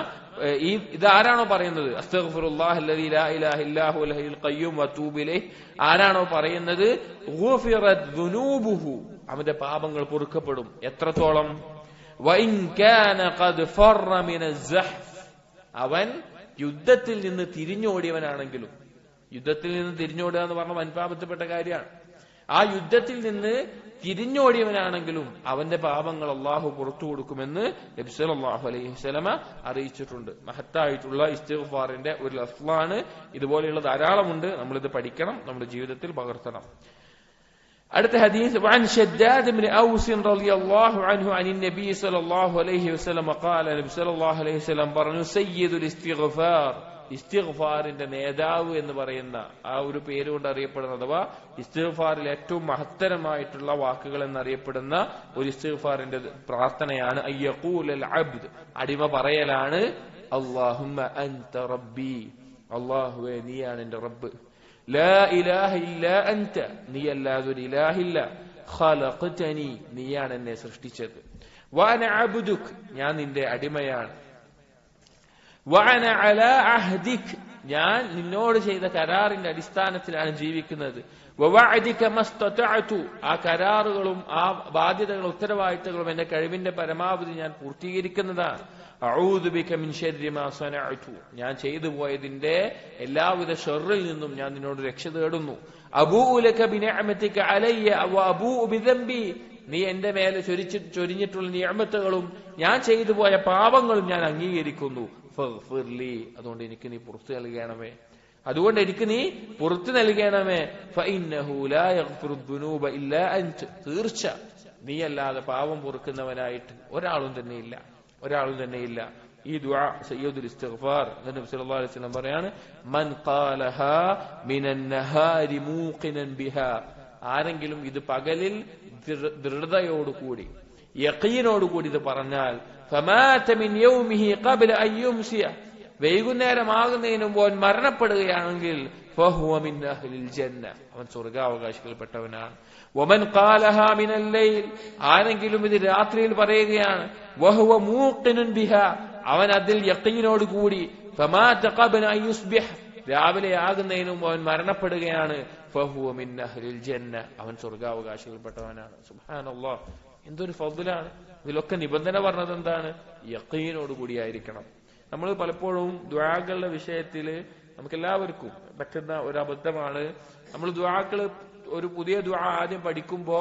ഇതാരാണോ പറയുന്നത്, അസ്തഗ്ഫിറുല്ലാഹ അല്ലദീ ലാ ഇലാഹ ഇല്ലാ ഹുവൽ ഹയ്യുൽ ഖയ്യൂം വഅതൂബു ഇലൈഹി, ആരാണോ പറയുന്നത്, ഗുഫിറത് ദുനൂബുഹു, അവന്റെ പാപങ്ങൾ പൊറുക്കപ്പെടും. എത്രത്തോളം? വഇൻ കാന ഖദ് ഫറ മിനസ് സഹ്ഫ്, അവൻ യുദ്ധത്തിൽ നിന്ന് തിരിഞ്ഞോടിയവനാണെങ്കിലും. യുദ്ധത്തിൽ നിന്ന് തിരിഞ്ഞോടുക എന്ന് പറഞ്ഞ വൻപാപത്തിൽപ്പെട്ട കാര്യമാണ്. ആ യുദ്ധത്തിൽ നിന്ന് തിരിഞ്ഞോടിയവനാണെങ്കിലും അവന്റെ പാപങ്ങൾ അള്ളാഹു പുറത്തു കൊടുക്കുമെന്ന് നബി സല്ലല്ലാഹു അലൈഹി വസല്ലമ അറിയിച്ചിട്ടുണ്ട്. മഹത്തായിട്ടുള്ള ഇസ്തിഗ്ഫാറിന്റെ ഒരു ലഫ്ളാണ്. ഇതുപോലെയുള്ള ധാരാളമുണ്ട്. നമ്മളിത് പഠിക്കണം, നമ്മുടെ ജീവിതത്തിൽ പകർത്തണം. അടുത്ത ഹദീസ്, വഅൻ ശദ്ദാദ് ഇബ്നു ഔസ് റളിയല്ലാഹു അൻഹു അനിൻ നബി സല്ലല്ലാഹു അലൈഹി വസല്ലം ഖാല, നബി സല്ലല്ലാഹു അലൈഹി വസല്ലം പറഞ്ഞു, സയ്യിദുൽ ഇസ്തിഗ്ഫാർ, ഇസ്തിഗ്ഫാറിന്റെ നേതാവ് എന്ന് പറയുന്ന ആ ഒരു പേരുകൊണ്ട് അറിയപ്പെടുന്ന, അഥവാ ഇസ്തിഗ്ഫാറിൽ ഏറ്റവും മഹത്തരമായിട്ടുള്ള വാക്കുകൾ എന്നറിയപ്പെടുന്ന ഒരു ഇസ്തിഗ്ഫാറിന്റെ പ്രാർത്ഥനയാണ് അയ്യഖൂലൽ അബ്ദ്, അടിമ പറയലാണ്, അല്ലാഹുമ്മ അൻത റബ്ബി, അല്ലാഹുവേ നീയാണ് എന്റെ റബ്ബ്, ലാ ഇലാഹ ഇല്ലാ അൻത, നീയല്ലാതെ ഒരു ഇലാഹില്ല, ഖലഖതനി, നീയാണ് എന്നെ സൃഷ്ടിച്ചത്, വഅന അബ്ദുക്, ഞാൻ നിന്റെ അടിമയാണ്, വഅന അലാ അഹ്ദിക്, ഞാൻ നിന്നോട് ചെയ്ത കരാറിന്റെ അടിസ്ഥാനത്തിലാണ് ജീവിക്കുന്നത്, വവഅദിക മസ്തതഅതു, ആ കരാറുകളും ആ ബാധ്യതകളും ഉത്തരവാദിത്തങ്ങളും എന്റെ കഴിവിന്റെ പരമാവധി ഞാൻ പൂർത്തീകരിക്കുന്നതാണ്, അഊദു ബിക മിൻ ശർരി മാ സനഅതു, ഞാൻ ചെയ്തു പോയതിന്റെ എല്ലാവിധ ഷർറിൽ നിന്നും ഞാൻ നിന്നോട് രക്ഷ തേടുന്നു. അബൂഉ ലക ബിനിഅമതിക അലയ്യ വ അബൂഉ ബിദംബി, നീ എന്റെ മേലെ ചൊരിഞ്ഞിട്ടുള്ള നിഅമത്തുകളും ഞാൻ ചെയ്തു പോയ പാപങ്ങളും ഞാൻ അംഗീകരിക്കുന്നു. ഫഗ്ഫിർലി, അതുകൊണ്ട് എനിക്ക് നീ പുറത്തു നൽകണമേ, അതുകൊണ്ട് എനിക്ക് നീ പുറത്തു നൽകണമേ. ഫഇന്നഹു ലാ യഗ്ഫിറു ദുനൂബ ഇല്ലാ അൻത, തീർച്ച നീയല്ലാതെ പാപം പൊറുക്കുന്നവനായിട്ട് ഒരാളും തന്നെയില്ല. ഈ ദുആ സയ്യിദുൽ ഇസ്തിഗ്ഫാർ നബി സല്ലല്ലാഹു അലൈഹി വസല്ലം പറയാണ്, മൻ ഖാലഹാ മിനൻ നഹാരി മൂഖിനൻ ബിഹാ, ആരെങ്കിലും ഇത് പകലിൽ ദൃഢതയോടുകൂടി യഖീനോടുകൂടി ഇത് പറഞ്ഞാൽ, ഫമാത മിൻ യൗമിഹി ഖബ്ല അൻ യുംസിയ, വൈകുന്നേരമാകുന്നതിന് മുമ്പ് അവൻ മരണപ്പെടുകയാണെങ്കിൽ ഫഹുവ മിൻ അഹ്ലിൽ ജന്ന, അവൻ സ്വർഗ്ഗാവകാശികൾപ്പെട്ടവനാണ്. വമൻ ഖാലഹാ മിനൽ ലൈൽ, ആരെങ്കിലും ഇത് രാത്രിയിൽ പറയുകയാണ്, വഹുവ മൂഖിനുൻ ബിഹാ, അവൻ അതിൽ യഖീനോട് കൂടി, ഫമാത ഖബ്ല അൻ യുസ്ബിഹ്, രാവിലെ ആകുന്നതിന് മുമ്പ് അവൻ മരണപ്പെടുകയാണ്, ഫഹുവ മിൻ അഹ്ലിൽ ജന്ന, അവൻ സ്വർഗ്ഗാവകാശികൾപ്പെട്ടവനാണ്. സുബ്ഹാനല്ലാഹ്, എന്തൊരു ഫദ്ലാണ്. ഇതിലൊക്കെ നിബന്ധന പറഞ്ഞത് എന്താണ്? യഖീനോട് കൂടിയായിരിക്കണം. നമ്മൾ പലപ്പോഴും ദുആകളുടെ വിഷയത്തില് നമുക്കെല്ലാവർക്കും പറ്റുന്ന ഒരു അബദ്ധമാണ്, നമ്മൾ ദുആക്കള് ഒരു പുതിയ ദുആ ആദ്യം പഠിക്കുമ്പോ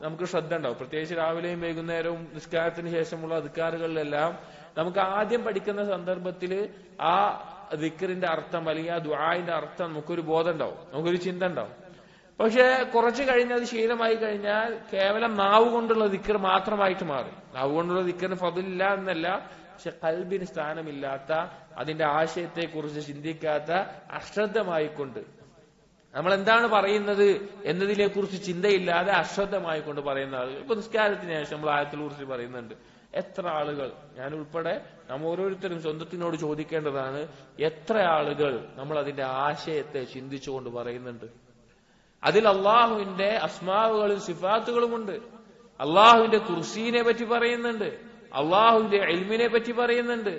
നമുക്ക് ശ്രദ്ധ ഉണ്ടാവും. പ്രത്യേകിച്ച് രാവിലെയും വൈകുന്നേരവും നിസ്കാരത്തിന് ശേഷമുള്ള അദ്കാറുകളിലെല്ലാം നമുക്ക് ആദ്യം പഠിക്കുന്ന സന്ദർഭത്തില് ആ ദിക്റിന്റെ അർത്ഥം അല്ലെങ്കിൽ ആ ദുആന്റെ അർത്ഥം നമുക്കൊരു ബോധം ഉണ്ടാവും, നമുക്കൊരു ചിന്ത ഉണ്ടാവും. പക്ഷെ കുറച്ച് കഴിഞ്ഞത് ശീലമായി കഴിഞ്ഞാൽ കേവലം നാവ് കൊണ്ടുള്ള ദിക്ർ മാത്രമായിട്ട് മാറും. നാവ് കൊണ്ടുള്ള ദിക്റിന് ഫദ്ലില്ല എന്നല്ല, പക്ഷെ ഖൽബിന് സ്ഥാനമില്ലാത്ത, അതിന്റെ ആശയത്തെക്കുറിച്ച് ചിന്തിക്കാത്ത, അശ്രദ്ധമായിക്കൊണ്ട് നമ്മൾ എന്താണ് പറയുന്നത് എന്നതിനെ കുറിച്ച് ചിന്തയില്ലാതെ അശ്രദ്ധമായിക്കൊണ്ട് പറയുന്ന ആളുകൾ. ഇപ്പൊ നിസ്കാരത്തിന് ശേഷം നമ്മൾ ആയത്തിനെ കുറിച്ച് പറയുന്നുണ്ട്. എത്ര ആളുകൾ, ഞാൻ ഉൾപ്പെടെ നമ്മൾ ഓരോരുത്തരും സ്വന്തത്തിനോട് ചോദിക്കേണ്ടതാണ്, എത്ര ആളുകൾ നമ്മൾ അതിന്റെ ആശയത്തെ ചിന്തിച്ചുകൊണ്ട് പറയുന്നുണ്ട്? അതിൽ അള്ളാഹുവിന്റെ അസ്മാവുകളും സിഫാത്തുകളുമുണ്ട്, അള്ളാഹുവിന്റെ കുർസീനെ പറ്റി പറയുന്നുണ്ട്, അള്ളാഹുവിന്റെ ഇൽമിനെ പറ്റി പറയുന്നുണ്ട്,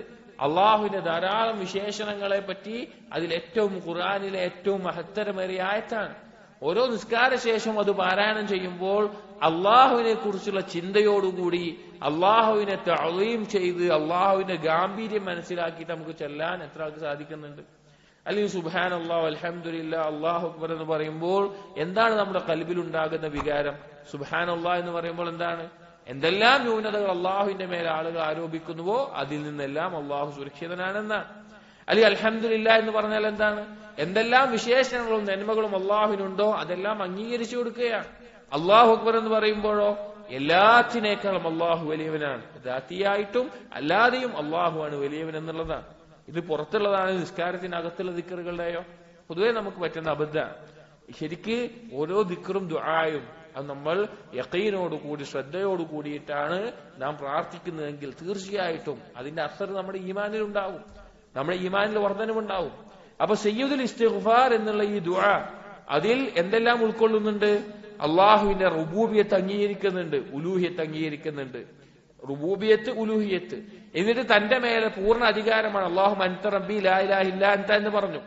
അള്ളാഹുവിന്റെ ധാരാളം വിശേഷണങ്ങളെ പറ്റി അതിൽ ഏറ്റവും ഖുർആനിലെ ഏറ്റവും മഹത്തരമേറിയ ആയത്താണ്. ഓരോ നിസ്കാര ശേഷം അത് പാരായണം ചെയ്യുമ്പോൾ അള്ളാഹുവിനെ കുറിച്ചുള്ള ചിന്തയോടുകൂടി അള്ളാഹുവിനെ തഅളീം ചെയ്ത് അള്ളാഹുവിന്റെ ഗാംഭീര്യം മനസ്സിലാക്കിയിട്ട് നമുക്ക് ചെല്ലാൻ എത്ര ആൾക്ക് സാധിക്കുന്നുണ്ട്? അല്ലെങ്കിൽ സുബ്ഹാനല്ലാഹ് അൽഹംദുലില്ലാഹ് അല്ലാഹു അക്ബർ എന്ന് പറയുമ്പോൾ എന്താണ് നമ്മുടെ ഖൽബിൽ ഉണ്ടാകുന്ന വികാരം? സുബ്ഹാനല്ലാഹ് എന്ന് പറയുമ്പോൾ എന്താണ്? എന്തെല്ലാം ന്യൂനതകൾ അള്ളാഹുവിന്റെ മേൽ ആളുകൾ ആരോപിക്കുന്നുവോ അതിൽ നിന്നെല്ലാം അള്ളാഹു സുരക്ഷിതനാണെന്നാണ്. അല്ലെങ്കിൽ അൽഹംദുലില്ലാഹ് എന്ന് പറഞ്ഞാൽ എന്താണ്? എന്തെല്ലാം വിശേഷണങ്ങളും നന്മകളും അള്ളാഹുവിനുണ്ടോ അതെല്ലാം അംഗീകരിച്ചു കൊടുക്കുകയാണ്. അല്ലാഹു അക്ബർ എന്ന് പറയുമ്പോഴോ എല്ലാത്തിനേക്കാളും അള്ളാഹു വലിയവനാണ്, ദാത്തിയായിട്ടും അല്ലാതെയും അള്ളാഹുവാണ് വലിയവൻ എന്നുള്ളതാണ്. ഇത് പുറത്തുള്ളതാണ്, നിസ്കാരത്തിനകത്തുള്ള ദിക്റുകളുടെയോ പൊതുവെ നമുക്ക് പറ്റുന്ന അബദ്ധമാണ്. ശരിക്ക് ഓരോ ദിക്റും ദുആയും അത് നമ്മൾ യഖീനോടുകൂടി ശ്രദ്ധയോട് കൂടിയിട്ടാണ് നാം പ്രാർത്ഥിക്കുന്നതെങ്കിൽ തീർച്ചയായിട്ടും അതിന്റെ അസർ നമ്മുടെ ഈമാനിൽ ഉണ്ടാവും, നമ്മുടെ ഈമാനിൽ വർധനവുണ്ടാവും. അപ്പൊ സയ്യിദുൽ ഇസ്തിഗ്ഫാർ എന്നുള്ള ഈ ദുആ അതിൽ എന്തെല്ലാം ഉൾക്കൊള്ളുന്നുണ്ട്? അള്ളാഹുവിന്റെ റുബൂബിയത്ത് അംഗീകരിക്കുന്നുണ്ട്, ഉലൂഹിയത്ത് അംഗീകരിക്കുന്നുണ്ട്. റുബൂബിയത്ത്, ഉലൂഹിയത്ത്. എന്നിട്ട് തന്റെ മേലെ പൂർണ്ണ അധികാരമാണ്. അല്ലാഹുമ്മ അൻത റബ്ബി ലാ ഇലാഹ ഇല്ലാ അൻത എന്ന് പറഞ്ഞു.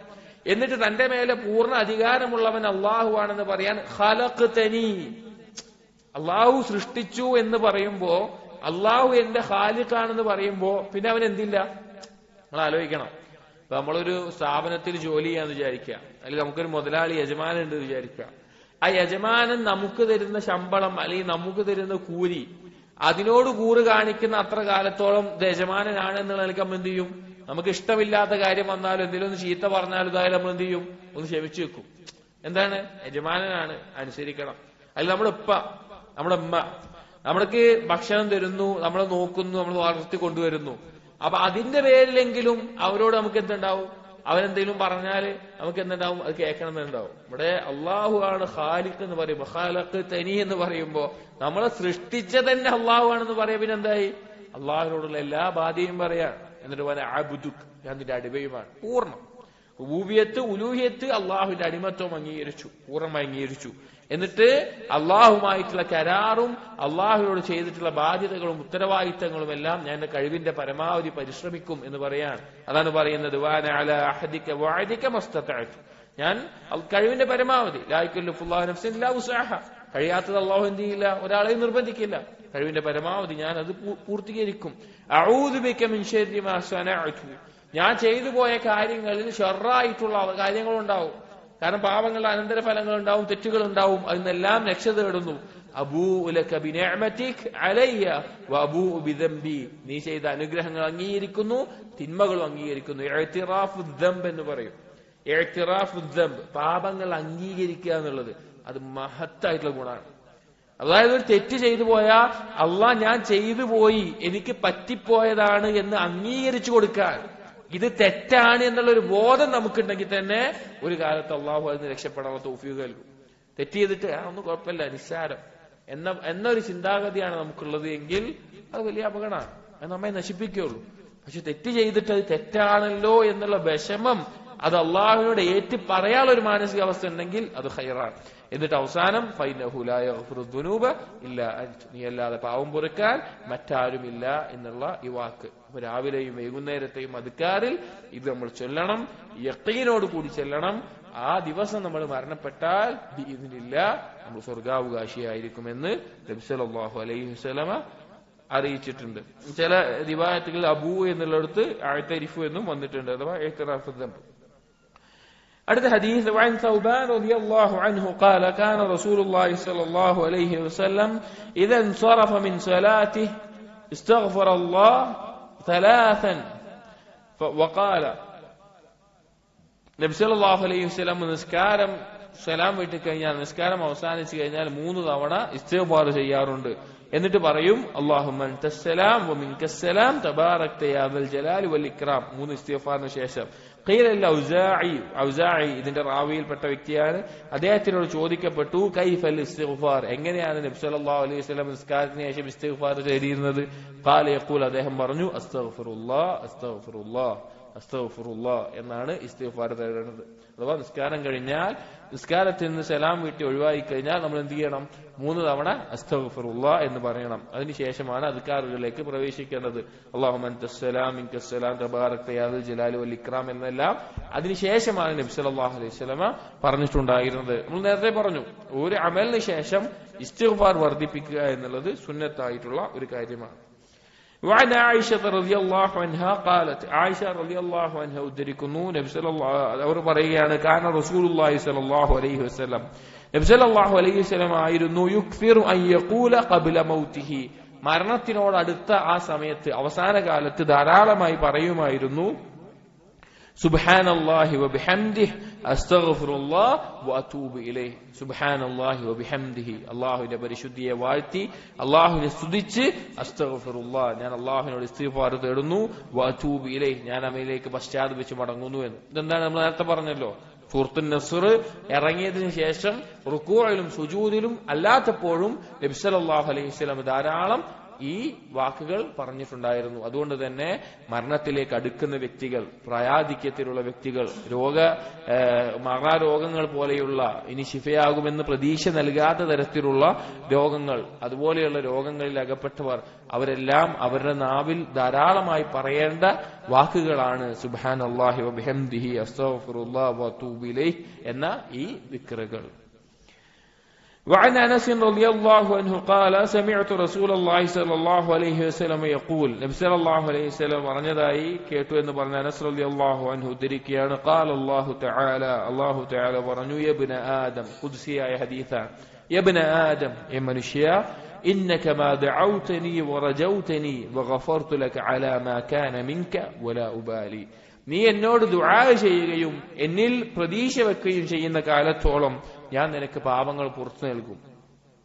എന്നിട്ട് തന്റെ മേലെ പൂർണ്ണ അധികാരമുള്ളവൻ അള്ളാഹു ആണെന്ന് പറയാൻ ഖലഖ്തനി, അള്ളാഹു സൃഷ്ടിച്ചു എന്ന് പറയുമ്പോ, അള്ളാഹു എന്റെ ഖാലിഖാണെന്ന് പറയുമ്പോ പിന്നെ അവൻ എന്തില്ല? നമ്മൾ ആലോചിക്കണം. ഇപ്പൊ നമ്മളൊരു സ്ഥാപനത്തിൽ ജോലി ചെയ്യാന്ന് വിചാരിക്കുക, അല്ലെങ്കിൽ നമുക്കൊരു മുതലാളി യജമാനൻ ഉണ്ട് വിചാരിക്കുക. ആ യജമാനൻ നമുക്ക് തരുന്ന ശമ്പളം അല്ലെങ്കിൽ നമുക്ക് തരുന്ന കൂലി അതിനോട് കൂറ് കാണിക്കുന്ന അത്ര കാലത്തോളം ഇത് യജമാനനാണ് എന്നുള്ള നിലയ്ക്ക് നമ്മൾ എന്ത് ചെയ്യും? നമുക്ക് ഇഷ്ടമില്ലാത്ത കാര്യം വന്നാലും എന്തെങ്കിലും ഒന്ന് ചീത്ത പറഞ്ഞാലും ഇതായാലും നമ്മൾ എന്ത് ചെയ്യും? ഒന്ന് ക്ഷമിച്ചു വെക്കും. എന്താണ്? യജമാനനാണ്, അനുസരിക്കണം. അതിൽ നമ്മുടെ ഉപ്പ, നമ്മുടെ ഉമ്മ നമ്മൾക്ക് ഭക്ഷണം തരുന്നു, നമ്മളെ നോക്കുന്നു, നമ്മൾ വളർത്തി കൊണ്ടുവരുന്നു. അപ്പൊ അതിന്റെ പേരിലെങ്കിലും അവരോട് നമുക്ക് എന്തുണ്ടാവും? അവരെന്തെങ്കിലും പറഞ്ഞാല് നമുക്ക് എന്തുണ്ടാവും? അത് കേൾക്കണം എന്നുണ്ടാവും. ഇവിടെ അള്ളാഹു ആണ് ഖാലിഖ് എന്ന് പറയുമ്പോ, ഖലഖ് തനി എന്ന് പറയുമ്പോ നമ്മളെ സൃഷ്ടിച്ച തന്നെ അള്ളാഹു ആണെന്ന് പറയാം. പിന്നെ എന്തായി? അള്ളാഹുവിനോടുള്ള എല്ലാ ബാധ്യതയും പറയാം. എന്നിട്ട് പറയാം അബ്ദുക്, ഞാൻ നിന്റെ അടിമയുമാണ്. പൂർണ്ണം റുബൂബിയത്ത്, ഉലൂഹിയത്ത്, അള്ളാഹുവിന്റെ അടിമത്വം അംഗീകരിച്ചു, പൂർണ്ണമായി അംഗീകരിച്ചു. എന്നിട്ട് അള്ളാഹുമായിട്ടുള്ള കരാറും അള്ളാഹുവിനോട് ചെയ്തിട്ടുള്ള ബാധ്യതകളും ഉത്തരവാദിത്തങ്ങളും എല്ലാം ഞാൻ എന്റെ കഴിവിന്റെ പരമാവധി പരിശ്രമിക്കും എന്ന് പറയാണ്. അതാണ് പറയുന്നത്, ഞാൻ കഴിവിന്റെ പരമാവധി, ലാ യുകല്ലിഫുല്ലാഹു നഫ്സൻ ഇല്ലാ വുസ്അഹാ, കഴിയാത്തത് അള്ളാഹു എന്ത് ചെയ്യില്ല, ഒരാളെയും നിർബന്ധിക്കില്ല. കഴിവിന്റെ പരമാവധി ഞാൻ അത് പൂർത്തീകരിക്കും. അഊദു ബിക മിൻ ശർരി മാ സനഅതു, ഞാൻ ചെയ്തു പോയ കാര്യങ്ങളിൽ ഷർറായിട്ടുള്ള കാര്യങ്ങളുണ്ടാവും. കാരണം പാപങ്ങളുടെ അനന്തരഫലങ്ങൾ ഉണ്ടാവും, തെറ്റുകൾ ഉണ്ടാവും. അതിനെല്ലാം രക്ഷ തേടുന്നു. അബൂഉ ലക ബിനിഅമതിക അലയ്യ വഅബൂഉ ബിദംബി, നീ ചെയ്ത അനുഗ്രഹങ്ങൾ അംഗീകരിക്കുന്നു, തിന്മകളും അംഗീകരിക്കുന്നു. ഇഅ്തിറാഫു ദംബ് എന്ന് പറയും. ഇഅ്തിറാഫു ദംബ്, പാപങ്ങൾ അംഗീകരിക്കുക എന്നുള്ളത് അത് മഹത്തായിട്ടുള്ള ഗുണമാണ്. അതായത് ഒരു തെറ്റ് ചെയ്തു പോയാൽ അള്ളാഹ് ഞാൻ ചെയ്തു പോയി, എനിക്ക് പറ്റിപ്പോയതാണ് എന്ന് അംഗീകരിച്ചു കൊടുക്കാൻ, ഇത് തെറ്റാണ് എന്നുള്ള ഒരു ബോധം നമുക്കുണ്ടെങ്കിൽ തന്നെ ഒരു കാലത്ത് അള്ളാഹു അതിന് രക്ഷപ്പെടാനുള്ള തൗഫീഖ് നൽകും. തെറ്റ് ചെയ്തിട്ട് ഒന്നും കുഴപ്പമില്ല, നിസ്സാരം എന്നൊരു ചിന്താഗതിയാണ് നമുക്കുള്ളത് എങ്കിൽ അത് വലിയ അപകടമാണ്, അത് നമ്മെ നശിപ്പിക്കുകയുള്ളൂ. പക്ഷെ തെറ്റ് ചെയ്തിട്ട് അത് തെറ്റാണല്ലോ എന്നുള്ള വിഷമം അത് അള്ളാഹുവിനോട് ഏറ്റ് പറയാനുള്ള ഒരു മാനസികാവസ്ഥ ഉണ്ടെങ്കിൽ അത് ഖൈറാണ്. എന്നിട്ട് അവസാനം ഫൈനഹു ലാ യഗ്ഫിറു ദുനൂബ ഇല്ലാ അൻത, നീ അല്ലാതെ പാവം പൊറുക്കാൻ മറ്റാരുമില്ല എന്നുള്ള ഈ വാക്ക്. അപ്പൊ രാവിലെയും വൈകുന്നേരത്തെയും അദ്കാറിൽ ഇത് നമ്മൾ ചൊല്ലണം, യഖീനോട് കൂടി ചൊല്ലണം. ആ ദിവസം നമ്മൾ മരണപ്പെട്ടാൽ ബിഇദ്നില്ലാഹ് നമ്മൾ സ്വർഗാവകാശിയായിരിക്കുമെന്ന് നബി സല്ലല്ലാഹു അലൈഹി വസല്ലമ അറിയിച്ചിട്ടുണ്ട്. ചില റിവായത്തുകളിൽ അബൂ എന്നുള്ളിടത്ത് അഅ്തരിഫു എന്നും വന്നിട്ടുണ്ട്, അഥവാ ഇഅ്തിറാഫു ദംബ്. അടുത്ത ഹദീസ് وعن ثوبان رضي الله عنه قال كان رسول الله صلى الله عليه وسلم إذا انصرف من صلاته استغفر الله ثلاثا وقال, നബി സല്ലല്ലാഹു അലൈഹി വസല്ലം നിസ്കാരം സലാം വീട്ടി കഴിഞ്ഞാൽ, നിസ്കാരം അവസാനിച്ചു കഴിഞ്ഞാൽ 3 തവണ ഇസ്തിഗ്ഫാർ ചെയ്യാറുണ്ട്. എന്നിട്ട് പറയും അല്ലാഹുമ്മ അൻതസ്സലാം വമിൻകസ്സലാം തബാറക്ത യാ ദൽ ജലാലി വൽ ഇക്റാം. 3 ഇസ്തിഗ്ഫാറിന് ശേഷം ഖീല അൽ ഔസാഇ ഇതിന്റെ റാവിയിൽപ്പെട്ട വ്യക്തിയാണ്, അദ്ദേഹത്തിനോട് ചോദിക്കപ്പെട്ടു കൈഫൽ ഇസ്തിഗ്ഫാർ, എങ്ങനെയാണ് നബി സല്ലല്ലാഹു അലൈഹി വസല്ലം നിസ്കാരത്തിന് ശേഷം ഇസ്തിഗ്ഫാർ ചെയ്തിരുന്നത്? ഖാല യഖൂൽ, അദ്ദേഹം പറഞ്ഞു അസ്തഗ്ഫിറുല്ലാഹ് അസ്തഗ്ഫിറുല്ലാഹ് അസ്തഗ്ഫിറുല്ലാഹ് എന്നാണ് ഇസ്തിഗ്ഫാർ തേടേണ്ടത്. അഥവാ നിസ്കാരം കഴിഞ്ഞാൽ, നിസ്കാരത്തിൽ നിന്ന് സലാം വീട്ടി ഒഴിവായി കഴിഞ്ഞാൽ നമ്മൾ എന്ത് ചെയ്യണം? 3 തവണ അസ്തഗ്ഫിറുല്ലാഹ് എന്ന് പറയണം. അതിനുശേഷമാണ് അദ്കാറുകളിലേക്ക് പ്രവേശിക്കേണ്ടത്. അല്ലാഹുമ്മ അൻതസ്സലാം മിൻകസ്സലാം തബാറക്ത യാ ദൽ ജലാലി വൽ ഇക്റാം എന്നെല്ലാം അതിനുശേഷമാണ് നബി സല്ലല്ലാഹു അലൈഹി വസല്ലമ പറഞ്ഞിട്ടുണ്ടായിരുന്നത്. നമ്മൾ നേരത്തെ പറഞ്ഞു, ഒരു അമലിന് ശേഷം ഇസ്തിഗ്ഫാർ വർദ്ധിപ്പിക്കുക എന്നുള്ളത് സുന്നത്തായിട്ടുള്ള ഒരു കാര്യമാണ്. وعن عائشة رضي الله عنها قالت, عائشة رضي الله عنها ഉദ്ധരിക്കുന്നു, നബി സല്ലല്ലാഹു അവർ പറയുകയാണ്, കാന റസൂലുള്ളാഹി സ്വല്ലല്ലാഹു അലൈഹി വസല്ലം, നബി സല്ലല്ലാഹു അലൈഹി വസല്ലം ആയിരുന്നു യുക്ഫിറു അൻ യഖൂല ഖബ്ല മൗതിഹി, മരണത്തിനോട് അടുത്ത ആ സമയത്ത് അവസാന കാലത്ത് ധാരാളമായി പറയുമായിരുന്നു, സുബ്ഹാനല്ലാഹി വബിഹംദിഹി അസ്തഗ്ഫിറുല്ലാഹ് വഅതൂബു ഇലൈഹി. സുബ്ഹാനല്ലാഹി വബിഹംദിഹി, അല്ലാഹുവിന്റെ പരിശുദ്ധിയെ വാഴ്ത്തി അല്ലാഹുവിനെ സ്തുതിച്ച് അസ്തഗ്ഫിറുല്ലാഹ്, ഞാൻ അല്ലാഹുവിനോട് ഇസ്തിഗ്ഫാർ തേടുന്നു, വഅതൂബു ഇലൈഹി, ഞാൻ അവനിലേക്ക് പശ്ചാത്തപിച്ച് മടങ്ങുന്നു എന്ന്. ഇതെന്താണ് നമ്മൾ നേരത്തെ പറഞ്ഞല്ലോ, സൂറത്തുൻ നസ്ർ ഇറങ്ങിയതിനു ശേഷം റുകൂഇലും സുജൂദിലും അല്ലാത്തപ്പോഴും നബി സല്ലല്ലാഹു അലൈഹി വസല്ലം ധാരാളം ഈ വാക്കുകൾ പറഞ്ഞിട്ടുണ്ടായിരുന്നു. അതുകൊണ്ട് തന്നെ മരണത്തിലേക്ക് അടുക്കുന്ന വ്യക്തികൾ, പ്രായാധിക്യത്തിലുള്ള വ്യക്തികൾ, മാറാരോഗങ്ങൾ പോലെയുള്ള ഇനി ശിഫയാകുമെന്ന് പ്രതീക്ഷ നൽകാത്ത തരത്തിലുള്ള രോഗങ്ങൾ, അതുപോലെയുള്ള രോഗങ്ങളിൽ അകപ്പെട്ടവർ, അവരെല്ലാം അവരുടെ നാവിൽ ധാരാളമായി പറയേണ്ട വാക്കുകളാണ് സുബ്ഹാനല്ലാഹി വബിഹംദിഹി അസ്തഗ്ഫിറുല്ലാഹ് വഅതൂബു ഇലൈഹി എന്ന ഈ ദിക്റുകൾ. وعن أنس رضي الله عنه قال سمعت رسول الله صلى الله عليه وسلم يقول, നബി സല്ലല്ലാഹു അലൈഹി വസല്ലം പറഞ്ഞതായി കേട്ടു എന്ന് പറഞ്ഞ അനസ് റളിയല്ലാഹു അൻഹു ഉദ്ധരിക്കുകയാണ്, قال الله تعالى, അല്ലാഹു തആല പറഞ്ഞു, يا ابن آدم, ഖുദ്സിയായ ഹദീസാണ്, يا ابن آدم, എ മനുഷ്യ, إنك ما دعوتني ورجوتني وغفرت لك على ما كان منك ولا أبالي, നീ എന്നോട് ദുആ ചെയ്യുകയും എന്നിൽ പ്രതീക്ഷ വെക്കുകയും ചെയ്യുന്ന കാലത്തോളം ഞാൻ നിനക്ക് പാപങ്ങൾ പുറത്തു നൽകും.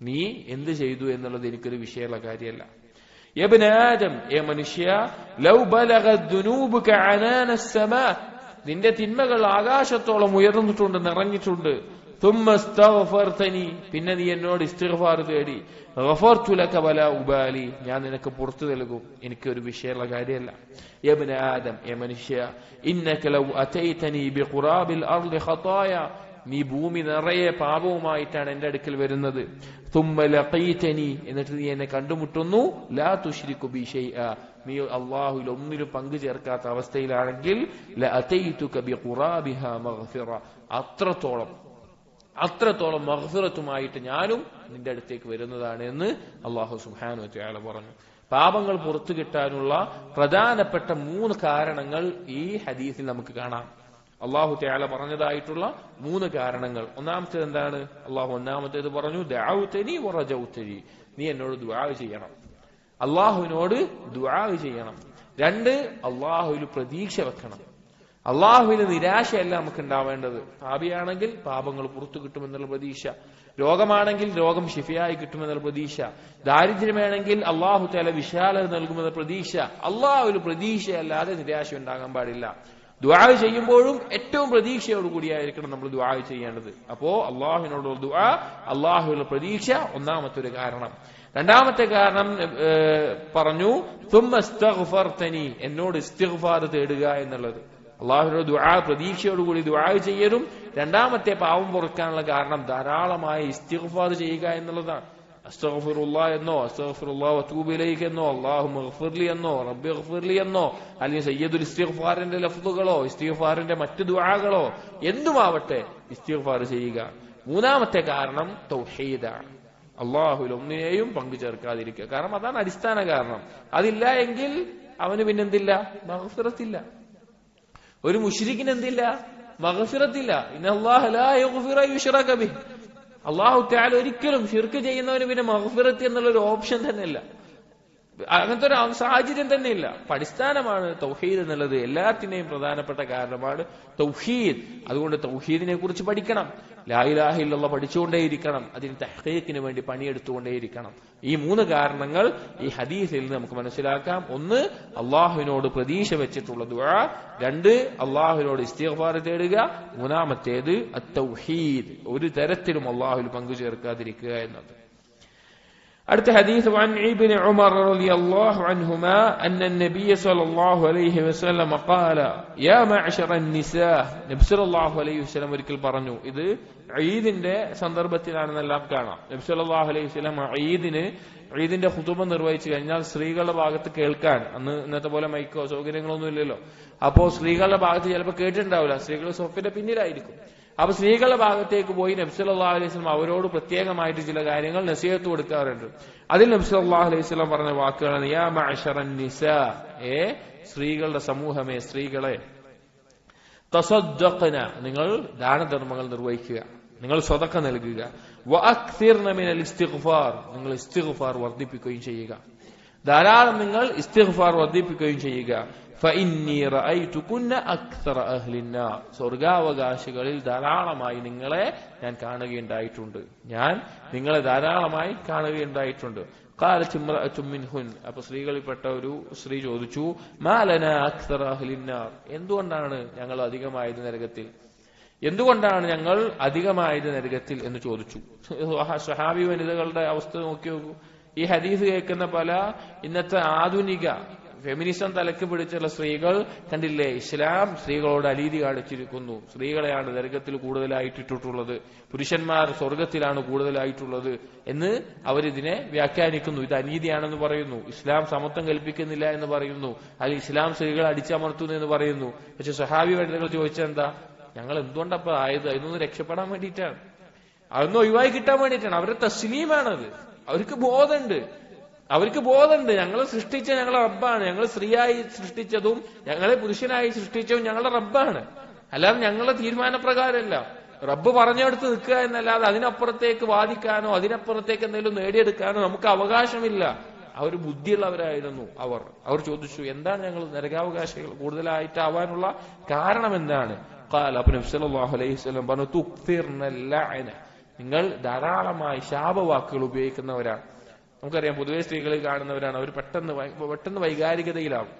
നീ എന്ത് ചെയ്തു എന്നുള്ളത് എനിക്കൊരു വിഷയമുള്ള കാര്യമല്ല. യാ ഇബ്ന ആദം, ഏ മനുഷ്യ, ലൗ ബലഗത് ദുനൂബുക അനാന അസ്സമാ, നിന്റെ തിന്മകൾ ആകാശത്തോളം ഉയർന്നിട്ടുണ്ട്, നിറഞ്ഞിട്ടുണ്ട്. ثم استغفرتني, പിന്നെ നീ എന്നോട് ഇസ്തിഗ്ഫാർ തേടി, ഗഫർതു ലക വലാ ഉബാലി, ഞാൻ നിനക്ക് പുറത്തു നൽകും, എനിക്കൊരു വിഷയമുള്ള കാര്യമല്ല. യാ ഇബ്ന ആദം, ഏ മനുഷ്യ, ഇന്നക ലൗ അതൈതനി ബിഖുറാബിൽ അർളി ഖതായ, നീ ഭൂമി നിറയെ പാപവുമായിട്ടാണ് എന്റെ അടുക്കൽ വരുന്നത്. ثم لقيتني, എന്നിട്ട് നീ എന്നെ കണ്ടുമുട്ടുന്നു, ലാ തുശ്രികു ബി ഷൈഅ, നീ അല്ലാഹുവിൽ ഒന്നിലും പങ്കു ചേർക്കാത്ത അവസ്ഥയിലാണെങ്കിൽ, ലഅതൈതുക ബിഖുറാബിഹാ മഗ്ഫിറ, അത്രത്തോളം അത്രത്തോളം മഗ്ഫിറത്തുമായിട്ട് ഞാനും നിന്റെ അടുത്തേക്ക് വരുന്നതാണ് എന്ന് അല്ലാഹു സുബ്ഹാനഹു വ തആല പറഞ്ഞു. പാപങ്ങൾ പുറത്തു കിട്ടാനുള്ള പ്രധാനപ്പെട്ട 3 കാരണങ്ങൾ ഈ ഹദീസിൽ നമുക്ക് കാണാം. അല്ലാഹു തആല പറഞ്ഞതായിട്ടുള്ള 3 കാരണങ്ങൾ. ഒന്നാമത്തേത് എന്താണ്? അല്ലാഹു ഒന്നാമത്തേത് പറഞ്ഞു, ദഅൗതനി വറജൗതനി, നീ എന്നോട് ദുആ ചെയ്യണം, അല്ലാഹുവിനോട് ദുആ ചെയ്യണം. 2, അല്ലാഹുവിൽ പ്രതീക്ഷ വെക്കണം. അള്ളാഹുവിന് നിരാശയല്ല നമുക്ക് ഉണ്ടാവേണ്ടത്. പാപിയാണെങ്കിൽ പാപങ്ങൾ പുറത്തു കിട്ടുമെന്നുള്ള പ്രതീക്ഷ, രോഗമാണെങ്കിൽ രോഗം ശിഫയായി കിട്ടുമെന്നുള്ള പ്രതീക്ഷ, ദാരിദ്ര്യമാണെങ്കിൽ അള്ളാഹു തആല വിശാലത നൽകുമെന്ന പ്രതീക്ഷ. അള്ളാഹുവിന് പ്രതീക്ഷയല്ലാതെ നിരാശ ഉണ്ടാകാൻ പാടില്ല. ദുആ ചെയ്യുമ്പോഴും ഏറ്റവും പ്രതീക്ഷയോടുകൂടിയായിരിക്കണം നമ്മൾ ദുആ ചെയ്യേണ്ടത്. അപ്പോ അള്ളാഹുവിനോടുള്ള ദുആ, അള്ളാഹുവിനുള്ള പ്രതീക്ഷ ഒന്നാമത്തെ ഒരു കാരണം. രണ്ടാമത്തെ കാരണം പറഞ്ഞു, തുമ്മ ഇസ്തഗ്ഫർതനി, എന്നോട് ഇസ്തിഗ്ഫാർ തേടുക എന്നുള്ളത്. അള്ളാഹുവിനോട് ദുആ, പ്രതീക്ഷയോടുകൂടി ദുആ ചെയ്യലും രണ്ടാമത്തെ പാവം പൊറുക്കാനുള്ള കാരണം ധാരാളമായി ഇസ്തിഗ്ഫാർ ചെയ്യുക എന്നുള്ളതാണ്. അസ്തഗ്ഫിറുല്ലാഹ് എന്നോ അസ്തഗ്ഫിറുല്ലാഹ് വതൂബു ഇലൈഹി എന്നോ അല്ലാഹുമ്മ ഗ്ഫിർലി എന്നോ റബ്ബി ഗ്ഫിർലി എന്നോ അല്ലെങ്കിൽ സയ്യിദുൽ ഇസ്തിഗ്ഫാറിന്റെ ലഫ്ളുകളോ ഇസ്തിഗ്ഫാറിന്റെ മറ്റു ദുആകളോ എന്തുമാവട്ടെ ഇസ്തിഗ്ഫാർ ചെയ്യുക. മൂന്നാമത്തെ കാരണം തൗഹീദാണ്. അള്ളാഹുവിൽ ഒന്നിനെയും പങ്കു ചേർക്കാതിരിക്കുക. കാരണം അതാണ് അടിസ്ഥാന കാരണം. അതില്ല എങ്കിൽ അവന് പിന്നെന്തില്ല? മഗ്ഫിറത്തില്ല. ഒരു മുശ്രിക്കിന് എന്തില്ല? മഗ്ഫിറത്തില്ല. ഇന്നല്ലാഹ ലാ യഗ്ഫിറു യുശ്റക ബിഹി, അല്ലാഹു തആല ഒരിക്കലും ശിർക്ക് ചെയ്യുന്നവന് പിന്നെ മഗ്ഫിറത്ത് എന്നുള്ള ഒരു ഓപ്ഷൻ തന്നെയില്ല. അങ്ങനത്തെ ഒരു സാഹചര്യം തന്നെയില്ല. അടിസ്ഥാനമാണ് തൗഹീദ് എന്നുള്ളത്. എല്ലാത്തിന്റെയും പ്രധാനപ്പെട്ട കാരണമാണ് തൗഹീദ്. അതുകൊണ്ട് തൗഹീദിനെ കുറിച്ച് പഠിക്കണം, ലാ ഇലാഹ ഇല്ലല്ലാഹ് പഠിച്ചുകൊണ്ടേയിരിക്കണം, അതിന് തഹ്ഖീഖിന് വേണ്ടി പണിയെടുത്തുകൊണ്ടേയിരിക്കണം. ഈ 3 കാരണങ്ങൾ ഈ ഹദീസിൽ നിന്ന് നമുക്ക് മനസ്സിലാക്കാം. 1, അള്ളാഹുവിനോട് പ്രതീക്ഷ വെച്ചിട്ടുള്ള ദുആ. 2, അള്ളാഹുവിനോട് ഇസ്തിഗ്ഫാർ തേടുക. 3-ാമത്തേത് അത്തൗഹീദ്, ഒരു തരത്തിലും അള്ളാഹുവിൽ പങ്കു ചേർക്കാതിരിക്കുക എന്നത്. അടുത്ത ഹദീസ് عن ابن عمر رضي الله عنهما أن النبي صلى الله عليه وسلم قال يا معشر النساء, നബി സല്ലല്ലാഹു അലൈഹി വസല്ലം ഒരിക്കൽ പറഞ്ഞു. ഇത് ഈദിന്റെ സന്ദർഭത്തിലാണെന്നെല്ലാം കാണാം. നബി സല്ലല്ലാഹു അലൈഹി വസല്ലം ഈദിന്റെ ഖുതുബ നിർവഹിച്ചു കഴിഞ്ഞാൽ സ്ത്രീകളുടെ ഭാഗത്ത് കേൾക്കാൻ, അന്ന് ഇന്നത്തെ പോലെ മൈക്കോ സൗകര്യങ്ങളൊന്നും ഇല്ലല്ലോ, അപ്പോ സ്ത്രീകളുടെ ഭാഗത്ത് ചിലപ്പോൾ കേട്ടിട്ടുണ്ടാവില്ല, സ്ത്രീകൾ സോഫിന്റെ പിന്നിലായിരിക്കും. അപ്പൊ സ്ത്രീകളുടെ ഭാഗത്തേക്ക് പോയി നബി സല്ലല്ലാഹു അലൈഹി വസല്ലം അവരോട് പ്രത്യേകമായിട്ട് ചില കാര്യങ്ങൾ നസീഹത്ത് കൊടുക്കാറുണ്ട്. അതിൽ നബി സല്ലല്ലാഹു അലൈഹി വസല്ലം പറഞ്ഞ വാക്കുകളാണ് യാ മഅശറൻ നിസാ, സ്ത്രീകളുടെ സമൂഹമേ, സ്ത്രീകളെ, തസദ്ദഖ്ന, നിങ്ങൾ ദാനധർമ്മങ്ങൾ നിർവഹിക്കുക, നിങ്ങൾ സ്വതക്ക നൽകുക, വഅക്സിർന മിനൽ ഇസ്തിഗ്ഫാർ, നിങ്ങൾ ഇസ്തിഗ്ഫാർ വർദ്ധിപ്പിക്കുകയും ചെയ്യുക, ധാരാളം നിങ്ങൾ ഇസ്തിഗ്ഫാർ വർദ്ധിപ്പിക്കുകയും ചെയ്യുക. ഫഇന്നി റഅയ്തുകുന്ന അക്സറ അഹ്ലിന്നാർ, സ്വർഗാവകാശികളിൽ ധാരാളമായി നിങ്ങളെ ഞാൻ കാണുകയുണ്ടായിട്ടുണ്ട്, ഞാൻ നിങ്ങളെ ധാരാളമായി കാണുകയുണ്ടായിട്ടുണ്ട്. ഖാലത് ഇംറഅത്തും മിൻഹുൻ, അപ്പോൾ സ്ത്രീകളിൽപ്പെട്ട ഒരു സ്ത്രീ ചോദിച്ചു, മാ ലനാ അക്സറ അഹ്ലിന്നാർ, എന്തുകൊണ്ടാണ് ഞങ്ങൾ അധികമായത് നരകത്തിൽ, എന്തുകൊണ്ടാണ് ഞങ്ങൾ അധികമായത് നരകത്തിൽ എന്ന് ചോദിച്ചു. സ്വഹാബി വനിതകളുടെ അവസ്ഥ നോക്കി നോക്കൂ. ഈ ഹദീസ് കേൾക്കുന്ന പല ഇന്നത്തെ ആധുനിക ഫെമിനിസം തലക്ക് പിടിച്ചുള്ള സ്ത്രീകൾ കണ്ടില്ലേ, ഇസ്ലാം സ്ത്രീകളോട് അനീതി കാണിച്ചിരിക്കുന്നു, സ്ത്രീകളെയാണ് നരകത്തിൽ കൂടുതലായിട്ടിട്ടുള്ളത്, പുരുഷന്മാർ സ്വർഗത്തിലാണ് കൂടുതലായിട്ടുള്ളത് എന്ന് അവരിതിനെ വ്യാഖ്യാനിക്കുന്നു. ഇത് അനീതിയാണെന്ന് പറയുന്നു, ഇസ്ലാം സമത്വം കൽപ്പിക്കുന്നില്ല എന്ന് പറയുന്നു, അല്ലെങ്കിൽ ഇസ്ലാം സ്ത്രീകളെ അടിച്ചമർത്തുന്നു എന്ന് പറയുന്നു. പക്ഷെ സ്വഹാബി വനിതകൾ ചോദിച്ചെന്താ, ഞങ്ങൾ എന്തുകൊണ്ടപ്പോ ആയത്, അതിനൊന്ന് രക്ഷപ്പെടാൻ വേണ്ടിയിട്ടാണ്, അതൊന്നും ഒഴിവായി കിട്ടാൻ വേണ്ടിയിട്ടാണ്. അവരുടെ തസ്ലീമാണത്, അവർക്ക് ബോധമുണ്ട്, ഞങ്ങളെ സൃഷ്ടിച്ച ഞങ്ങളെ റബ്ബാണ്, ഞങ്ങൾ സ്ത്രീയായി സൃഷ്ടിച്ചതും ഞങ്ങളെ പുരുഷനായി സൃഷ്ടിച്ചതും ഞങ്ങളുടെ റബ്ബാണ്, അല്ലാതെ ഞങ്ങളുടെ തീരുമാനപ്രകാരമല്ല. റബ്ബ് പറഞ്ഞെടുത്ത് നിൽക്കുക എന്നല്ലാതെ അതിനപ്പുറത്തേക്ക് വാദിക്കാനോ അതിനപ്പുറത്തേക്ക് എന്തെങ്കിലും നേടിയെടുക്കാനോ നമുക്ക് അവകാശമില്ല. അവർ ബുദ്ധിയുള്ളവരായിരുന്നു. അവർ ചോദിച്ചു, എന്താണ് ഞങ്ങൾ നരകാവകാശികൾ കൂടുതലായിട്ടാവാനുള്ള കാരണം എന്താണ്? അപ്പൊ നബി സല്ലല്ലാഹു അലൈഹി വസല്ലം പറഞ്ഞു, തുക്തിർനൽ ലഅന, നിങ്ങൾ ധാരാളമായി ശാപവാക്കുകൾ ഉപയോഗിക്കുന്നവരാണ്. നമുക്കറിയാം, പൊതുവെ സ്ത്രീകളിൽ കാണുന്നവരാണ്, അവർ പെട്ടെന്ന് വൈകാരികതയിലാവും,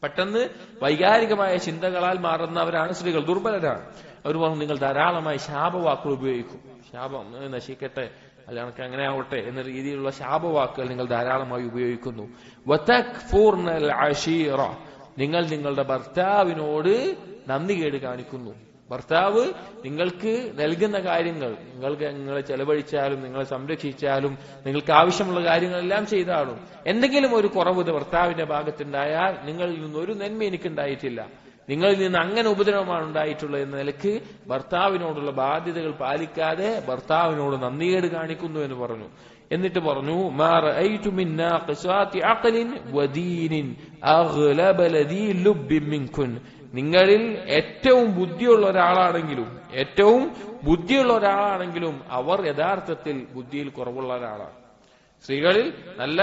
പെട്ടെന്ന് വൈകാരികമായ ചിന്തകളാൽ മാറുന്നവരാണ് സ്ത്രീകൾ, ദുർബലരാണ്. അവർ പറഞ്ഞു, നിങ്ങൾ ധാരാളമായി ശാപവാക്കുകൾ ഉപയോഗിക്കും, ശാപം നശിക്കട്ടെ, അല്ലെങ്കിൽ അങ്ങനെ ആവട്ടെ എന്ന രീതിയിലുള്ള ശാപവാക്കുകൾ നിങ്ങൾ ധാരാളമായി ഉപയോഗിക്കുന്നു. വതക്ഫുർനൽ അശീറ, നിങ്ങൾ നിങ്ങളുടെ ഭർത്താവിനോട് നന്ദികേട് കാണിക്കുന്നു. ഭർത്താവ് നിങ്ങൾക്ക് നൽകുന്ന കാര്യങ്ങൾ, നിങ്ങളെ ചെലവഴിച്ചാലും നിങ്ങളെ സംരക്ഷിച്ചാലും നിങ്ങൾക്ക് ആവശ്യമുള്ള കാര്യങ്ങളെല്ലാം ചെയ്താലും എന്തെങ്കിലും ഒരു കുറവ് ഭർത്താവിന്റെ ഭാഗത്തുണ്ടായാൽ നിങ്ങളിൽ നിന്നൊരു നന്മ എനിക്കുണ്ടായിട്ടില്ല, നിങ്ങളിൽ നിന്ന് അങ്ങനെ ഉപദ്രവമാണ് ഉണ്ടായിട്ടുള്ളത് എന്ന നിലക്ക് ഭർത്താവിനോടുള്ള ബാധ്യതകൾ പാലിക്കാതെ ഭർത്താവിനോട് നന്ദികേട് കാണിക്കുന്നു എന്ന് പറഞ്ഞു. എന്നിട്ട് പറഞ്ഞു മാ റഅയ്തു മിൻ നാഖിസാതി അഖ്ലിൻ വദീനിൻ അഗ്ലബ ലദീ ലുബ്ബിൻ മിൻകുൻ. നിങ്ങളിൽ ഏറ്റവും ബുദ്ധിയുള്ള ഒരാളാണെങ്കിലും അവർ യഥാർത്ഥത്തിൽ ബുദ്ധിയിൽ കുറവുള്ള ഒരാളാണ്. സ്ത്രീകളിൽ നല്ല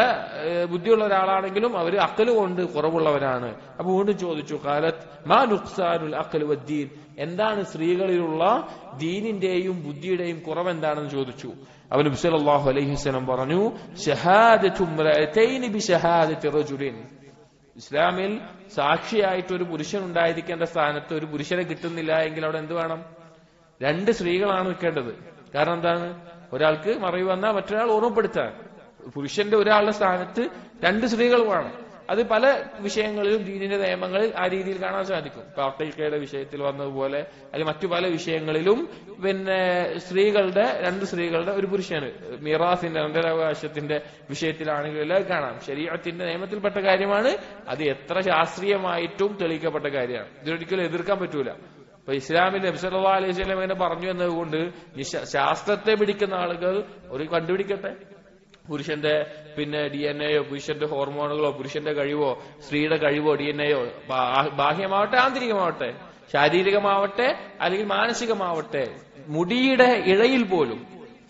ബുദ്ധിയുള്ള ഒരാളാണെങ്കിലും അവർ അക്കല് കൊണ്ട് കുറവുള്ളവരാണ്. അപ്പൊ വീണ്ടും ചോദിച്ചു ഖാലത്ത് മാ നുഖ്സാനുൽ അഖ്ലി വദ്ദീൻ, എന്താണ് സ്ത്രീകളിലുള്ള ദീനിന്റെയും ബുദ്ധിയുടെയും കുറവ് എന്താണെന്ന് ചോദിച്ചു. അവൻ നബി സല്ലല്ലാഹു അലൈഹി വസല്ലം പറഞ്ഞു ഷഹാദതു ഇംറഅതൈനി ബിശഹാദതി റജുലിൻ. ഇസ്ലാമിൽ സാക്ഷിയായിട്ട് ഒരു പുരുഷൻ ഉണ്ടായിരിക്കേണ്ട സ്ഥാനത്ത് ഒരു പുരുഷനെ കിട്ടുന്നില്ല എങ്കിൽ അവിടെ എന്ത് വേണം? 2 സ്ത്രീകളാണ് നിൽക്കേണ്ടത്. കാരണം എന്താണ്? ഒരാൾക്ക് മറവി വന്നാൽ മറ്റൊരാൾ ഓർമ്മപ്പെടുത്താൻ. പുരുഷന്റെ ഒരാളുടെ സ്ഥാനത്ത് 2 സ്ത്രീകൾ വേണം. അത് പല വിഷയങ്ങളിലും ദീനിന്റെ നിയമങ്ങളിൽ ആ രീതിയിൽ കാണാൻ സാധിക്കും. ഇപ്പൊ അഖീഖയുടെ വിഷയത്തിൽ വന്നതുപോലെ അല്ലെങ്കിൽ മറ്റു പല വിഷയങ്ങളിലും സ്ത്രീകളുടെ 2 സ്ത്രീകളുടെ ഒരു പുരുഷന്, മിറാസിന്റെ അനന്തരാവകാശത്തിന്റെ വിഷയത്തിലാണെങ്കിലും എല്ലാം കാണാം. ശരീഅത്തിന്റെ നിയമത്തിൽപ്പെട്ട കാര്യമാണ്. അത് എത്ര ശാസ്ത്രീയമായിട്ടും തെളിയിക്കപ്പെട്ട കാര്യമാണ്. ഇതൊരിക്കലും എതിർക്കാൻ പറ്റൂല. അപ്പൊ ഇസ്ലാമിൽ നബി സല്ലല്ലാഹു അലൈഹി വസല്ലം ഇങ്ങനെ പറഞ്ഞു എന്നതുകൊണ്ട് ശാസ്ത്രത്തെ പിടിക്കുന്ന ആളുകൾ ഒരു കണ്ടുപിടിക്കട്ടെ. പുരുഷന്റെ DNA-യോ പുരുഷന്റെ ഹോർമോണുകളോ പുരുഷന്റെ കഴിവോ സ്ത്രീയുടെ കഴിവോ DNA-യോ ബാഹ്യമാവട്ടെ ആന്തരികമാവട്ടെ ശാരീരികമാവട്ടെ അല്ലെങ്കിൽ മാനസികമാവട്ടെ മുടിയുടെ ഇഴയിൽ പോലും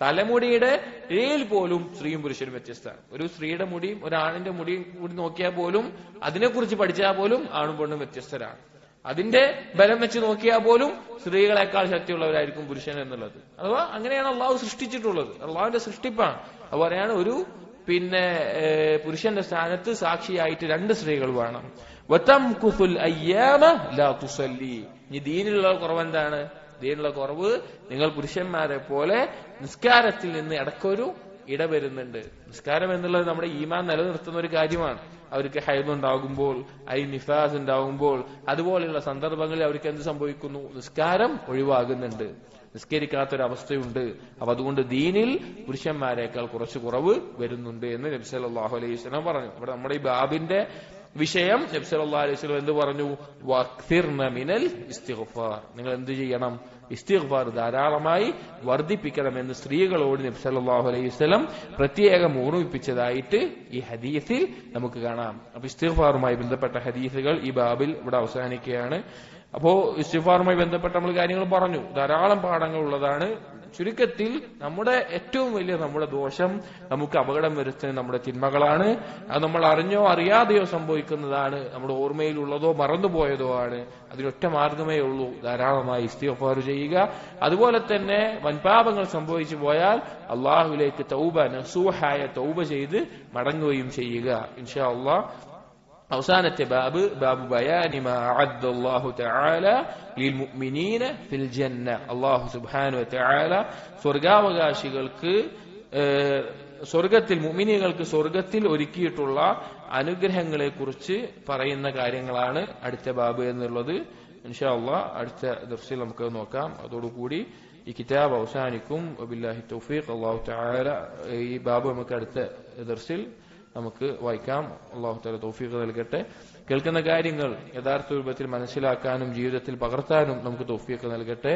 തലമുടിയുടെ ഇഴയിൽ പോലും സ്ത്രീയും പുരുഷനും വ്യത്യസ്തമാണ്. ഒരു സ്ത്രീയുടെ മുടിയും ഒരാണിന്റെ മുടിയും കൂടി നോക്കിയാൽ പോലും അതിനെക്കുറിച്ച് പഠിച്ചാൽ പോലും ആണും പെണ്ണും വ്യത്യസ്തരാണ്. അതിന്റെ ബലം വെച്ച് നോക്കിയാൽ പോലും സ്ത്രീകളെക്കാൾ ശക്തിയുള്ളവരായിരിക്കും പുരുഷൻ എന്നുള്ളത്. അഥവാ അങ്ങനെയാണ് അള്ളാഹു സൃഷ്ടിച്ചിട്ടുള്ളത്. അള്ളാഹുവിന്റെ സൃഷ്ടിപ്പാണ്. അത് പറയാണ് ഒരു പുരുഷന്റെ സ്ഥാനത്ത് സാക്ഷിയായിട്ട് 2 സ്ത്രീകൾ വേണം. വതംകുസുൽ അയ്യാമ ലാ തുസല്ലി. ഇനി ദീനിലുള്ള കുറവ് എന്താണ്? ദീനിലുള്ള കുറവ് നിങ്ങൾ പുരുഷന്മാരെ പോലെ നിസ്കാരത്തിൽ നിന്ന് ഇടയ്ക്കൊരു ഇടവരുന്നുണ്ട്. നിസ്കാരം എന്നുള്ളത് നമ്മുടെ ഈമാൻ നിലനിർത്തുന്ന ഒരു കാര്യമാണ്. അവർക്ക് ഹൈദ് ഉണ്ടാകുമ്പോൾ നിഫാസ് ഉണ്ടാകുമ്പോൾ അതുപോലെയുള്ള സന്ദർഭങ്ങളിൽ അവർക്ക് എന്ത് സംഭവിക്കുന്നു? നിസ്കാരം ഒഴിവാകുന്നുണ്ട്, നിസ്കരിക്കാത്തൊരവസ്ഥയുണ്ട്. അപ്പൊ അതുകൊണ്ട് ദീനിൽ പുരുഷന്മാരെക്കാൾ കുറച്ച് കുറവ് വരുന്നുണ്ട് എന്ന് നബി സല്ലല്ലാഹു അലൈഹി വസല്ലം പറഞ്ഞു. ഇവിടെ നമ്മുടെ ഈ ബാബിന്റെ വിഷയം നബി സല്ലല്ലാഹു അലൈഹി വസല്ലം എന്ത് പറഞ്ഞു? വക്തിർന മിനൽ ഇസ്തിഗ്ഫാർ. നിങ്ങൾ എന്ത് ചെയ്യണം? ഇസ്തിഗ്ഫാർ ധാരാളമായി വർദ്ധിപ്പിക്കണമെന്ന് സ്ത്രീകളോട് നബി സല്ലല്ലാഹു അലൈഹി വസല്ലം പ്രത്യേകം ഓർമ്മിപ്പിച്ചതായിട്ട് ഈ ഹദീസിൽ നമുക്ക് കാണാം. അപ്പൊ ഇസ്തിഗ്ഫാറുമായി ബന്ധപ്പെട്ട ഹദീസുകൾ ഈ ബാബിൽ ഇവിടെ അവസാനിക്കുകയാണ്. അപ്പോ ഇസ്തിഗ്ഫാറുമായി ബന്ധപ്പെട്ട നമ്മൾ കാര്യങ്ങൾ പറഞ്ഞു. ധാരാളം പാഠങ്ങൾ ഉള്ളതാണ്. ചുരുക്കത്തിൽ നമ്മുടെ ഏറ്റവും വലിയ നമ്മുടെ ദോഷം നമുക്ക് അപകടം വരുത്തുന്ന നമ്മുടെ തിന്മകളാണ്. അത് നമ്മൾ അറിഞ്ഞോ അറിയാതെയോ സംഭവിക്കുന്നതാണ്. നമ്മുടെ ഓർമ്മയിലുള്ളതോ മറന്നുപോയതോ ആണ്. അതിനൊറ്റ മാർഗമേ ഉള്ളൂ, ധാരാളമായി ഇസ്തിഗ്ഫാർ ചെയ്യുക. അതുപോലെ തന്നെ വൻപാപങ്ങൾ സംഭവിച്ചു പോയാൽ അള്ളാഹുവിലേക്ക് തൗബ, നസൂഹായ തൗബ ചെയ്ത് മടങ്ങുകയും ചെയ്യുക. ഇൻഷാ അള്ളാഹ് അവസാനത്തെ ബാബ് ബയാനി മാ അഅദ്ദല്ലാഹു തആല ലിൽ മുഅ്മിനീന ഫിൽ ജന്ന. അല്ലാഹു സുബ്ഹാനഹു വ തആല സ്വർഗാവകാശികൾക്ക് സ്വർഗത്തിൽ മുഅ്മിനീങ്ങൾക്ക് സ്വർഗത്തിൽ ഒരുക്കിയിട്ടുള്ള അനുഗ്രഹങ്ങളെ കുറിച്ച് പറയുന്ന കാര്യങ്ങളാണ് അടുത്ത ബാബ് എന്നുള്ളത്. ഇൻഷാ അല്ലാഹ് അടുത്ത ദർസിൽ നമുക്ക് നോക്കാം. അതോടുകൂടി ഈ കിതാബ് അവസാനിക്കും. വബില്ലാഹി തൗഫീഖ്. അല്ലാഹു തആല ഈ ബാബ് നമുക്ക് അടുത്ത ദർസിൽ നമുക്ക് വായിക്കാം. അല്ലാഹു തആല തൗഫീഖ് നൽകട്ടെ. കേൾക്കുന്ന കാര്യങ്ങൾ യഥാർത്ഥ രൂപത്തിൽ മനസ്സിലാക്കാനും ജീവിതത്തിൽ പകർത്താനും നമുക്ക് തൗഫീഖ് നൽകട്ടെ.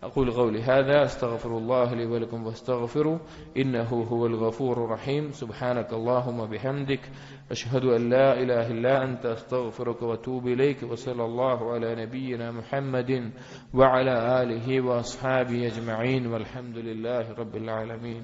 أقول قولي هذا أستغفر الله لي ولكم واستغفروا إنه هو الغفور الرحيم. سبحانك اللهم بحمدك أشهد أن لا إله إلا أنت أستغفرك وأتوب إليك. وصلى الله على نبينا محمد وعلى آله وأصحابه أجمعين والحمد لله رب العالمين.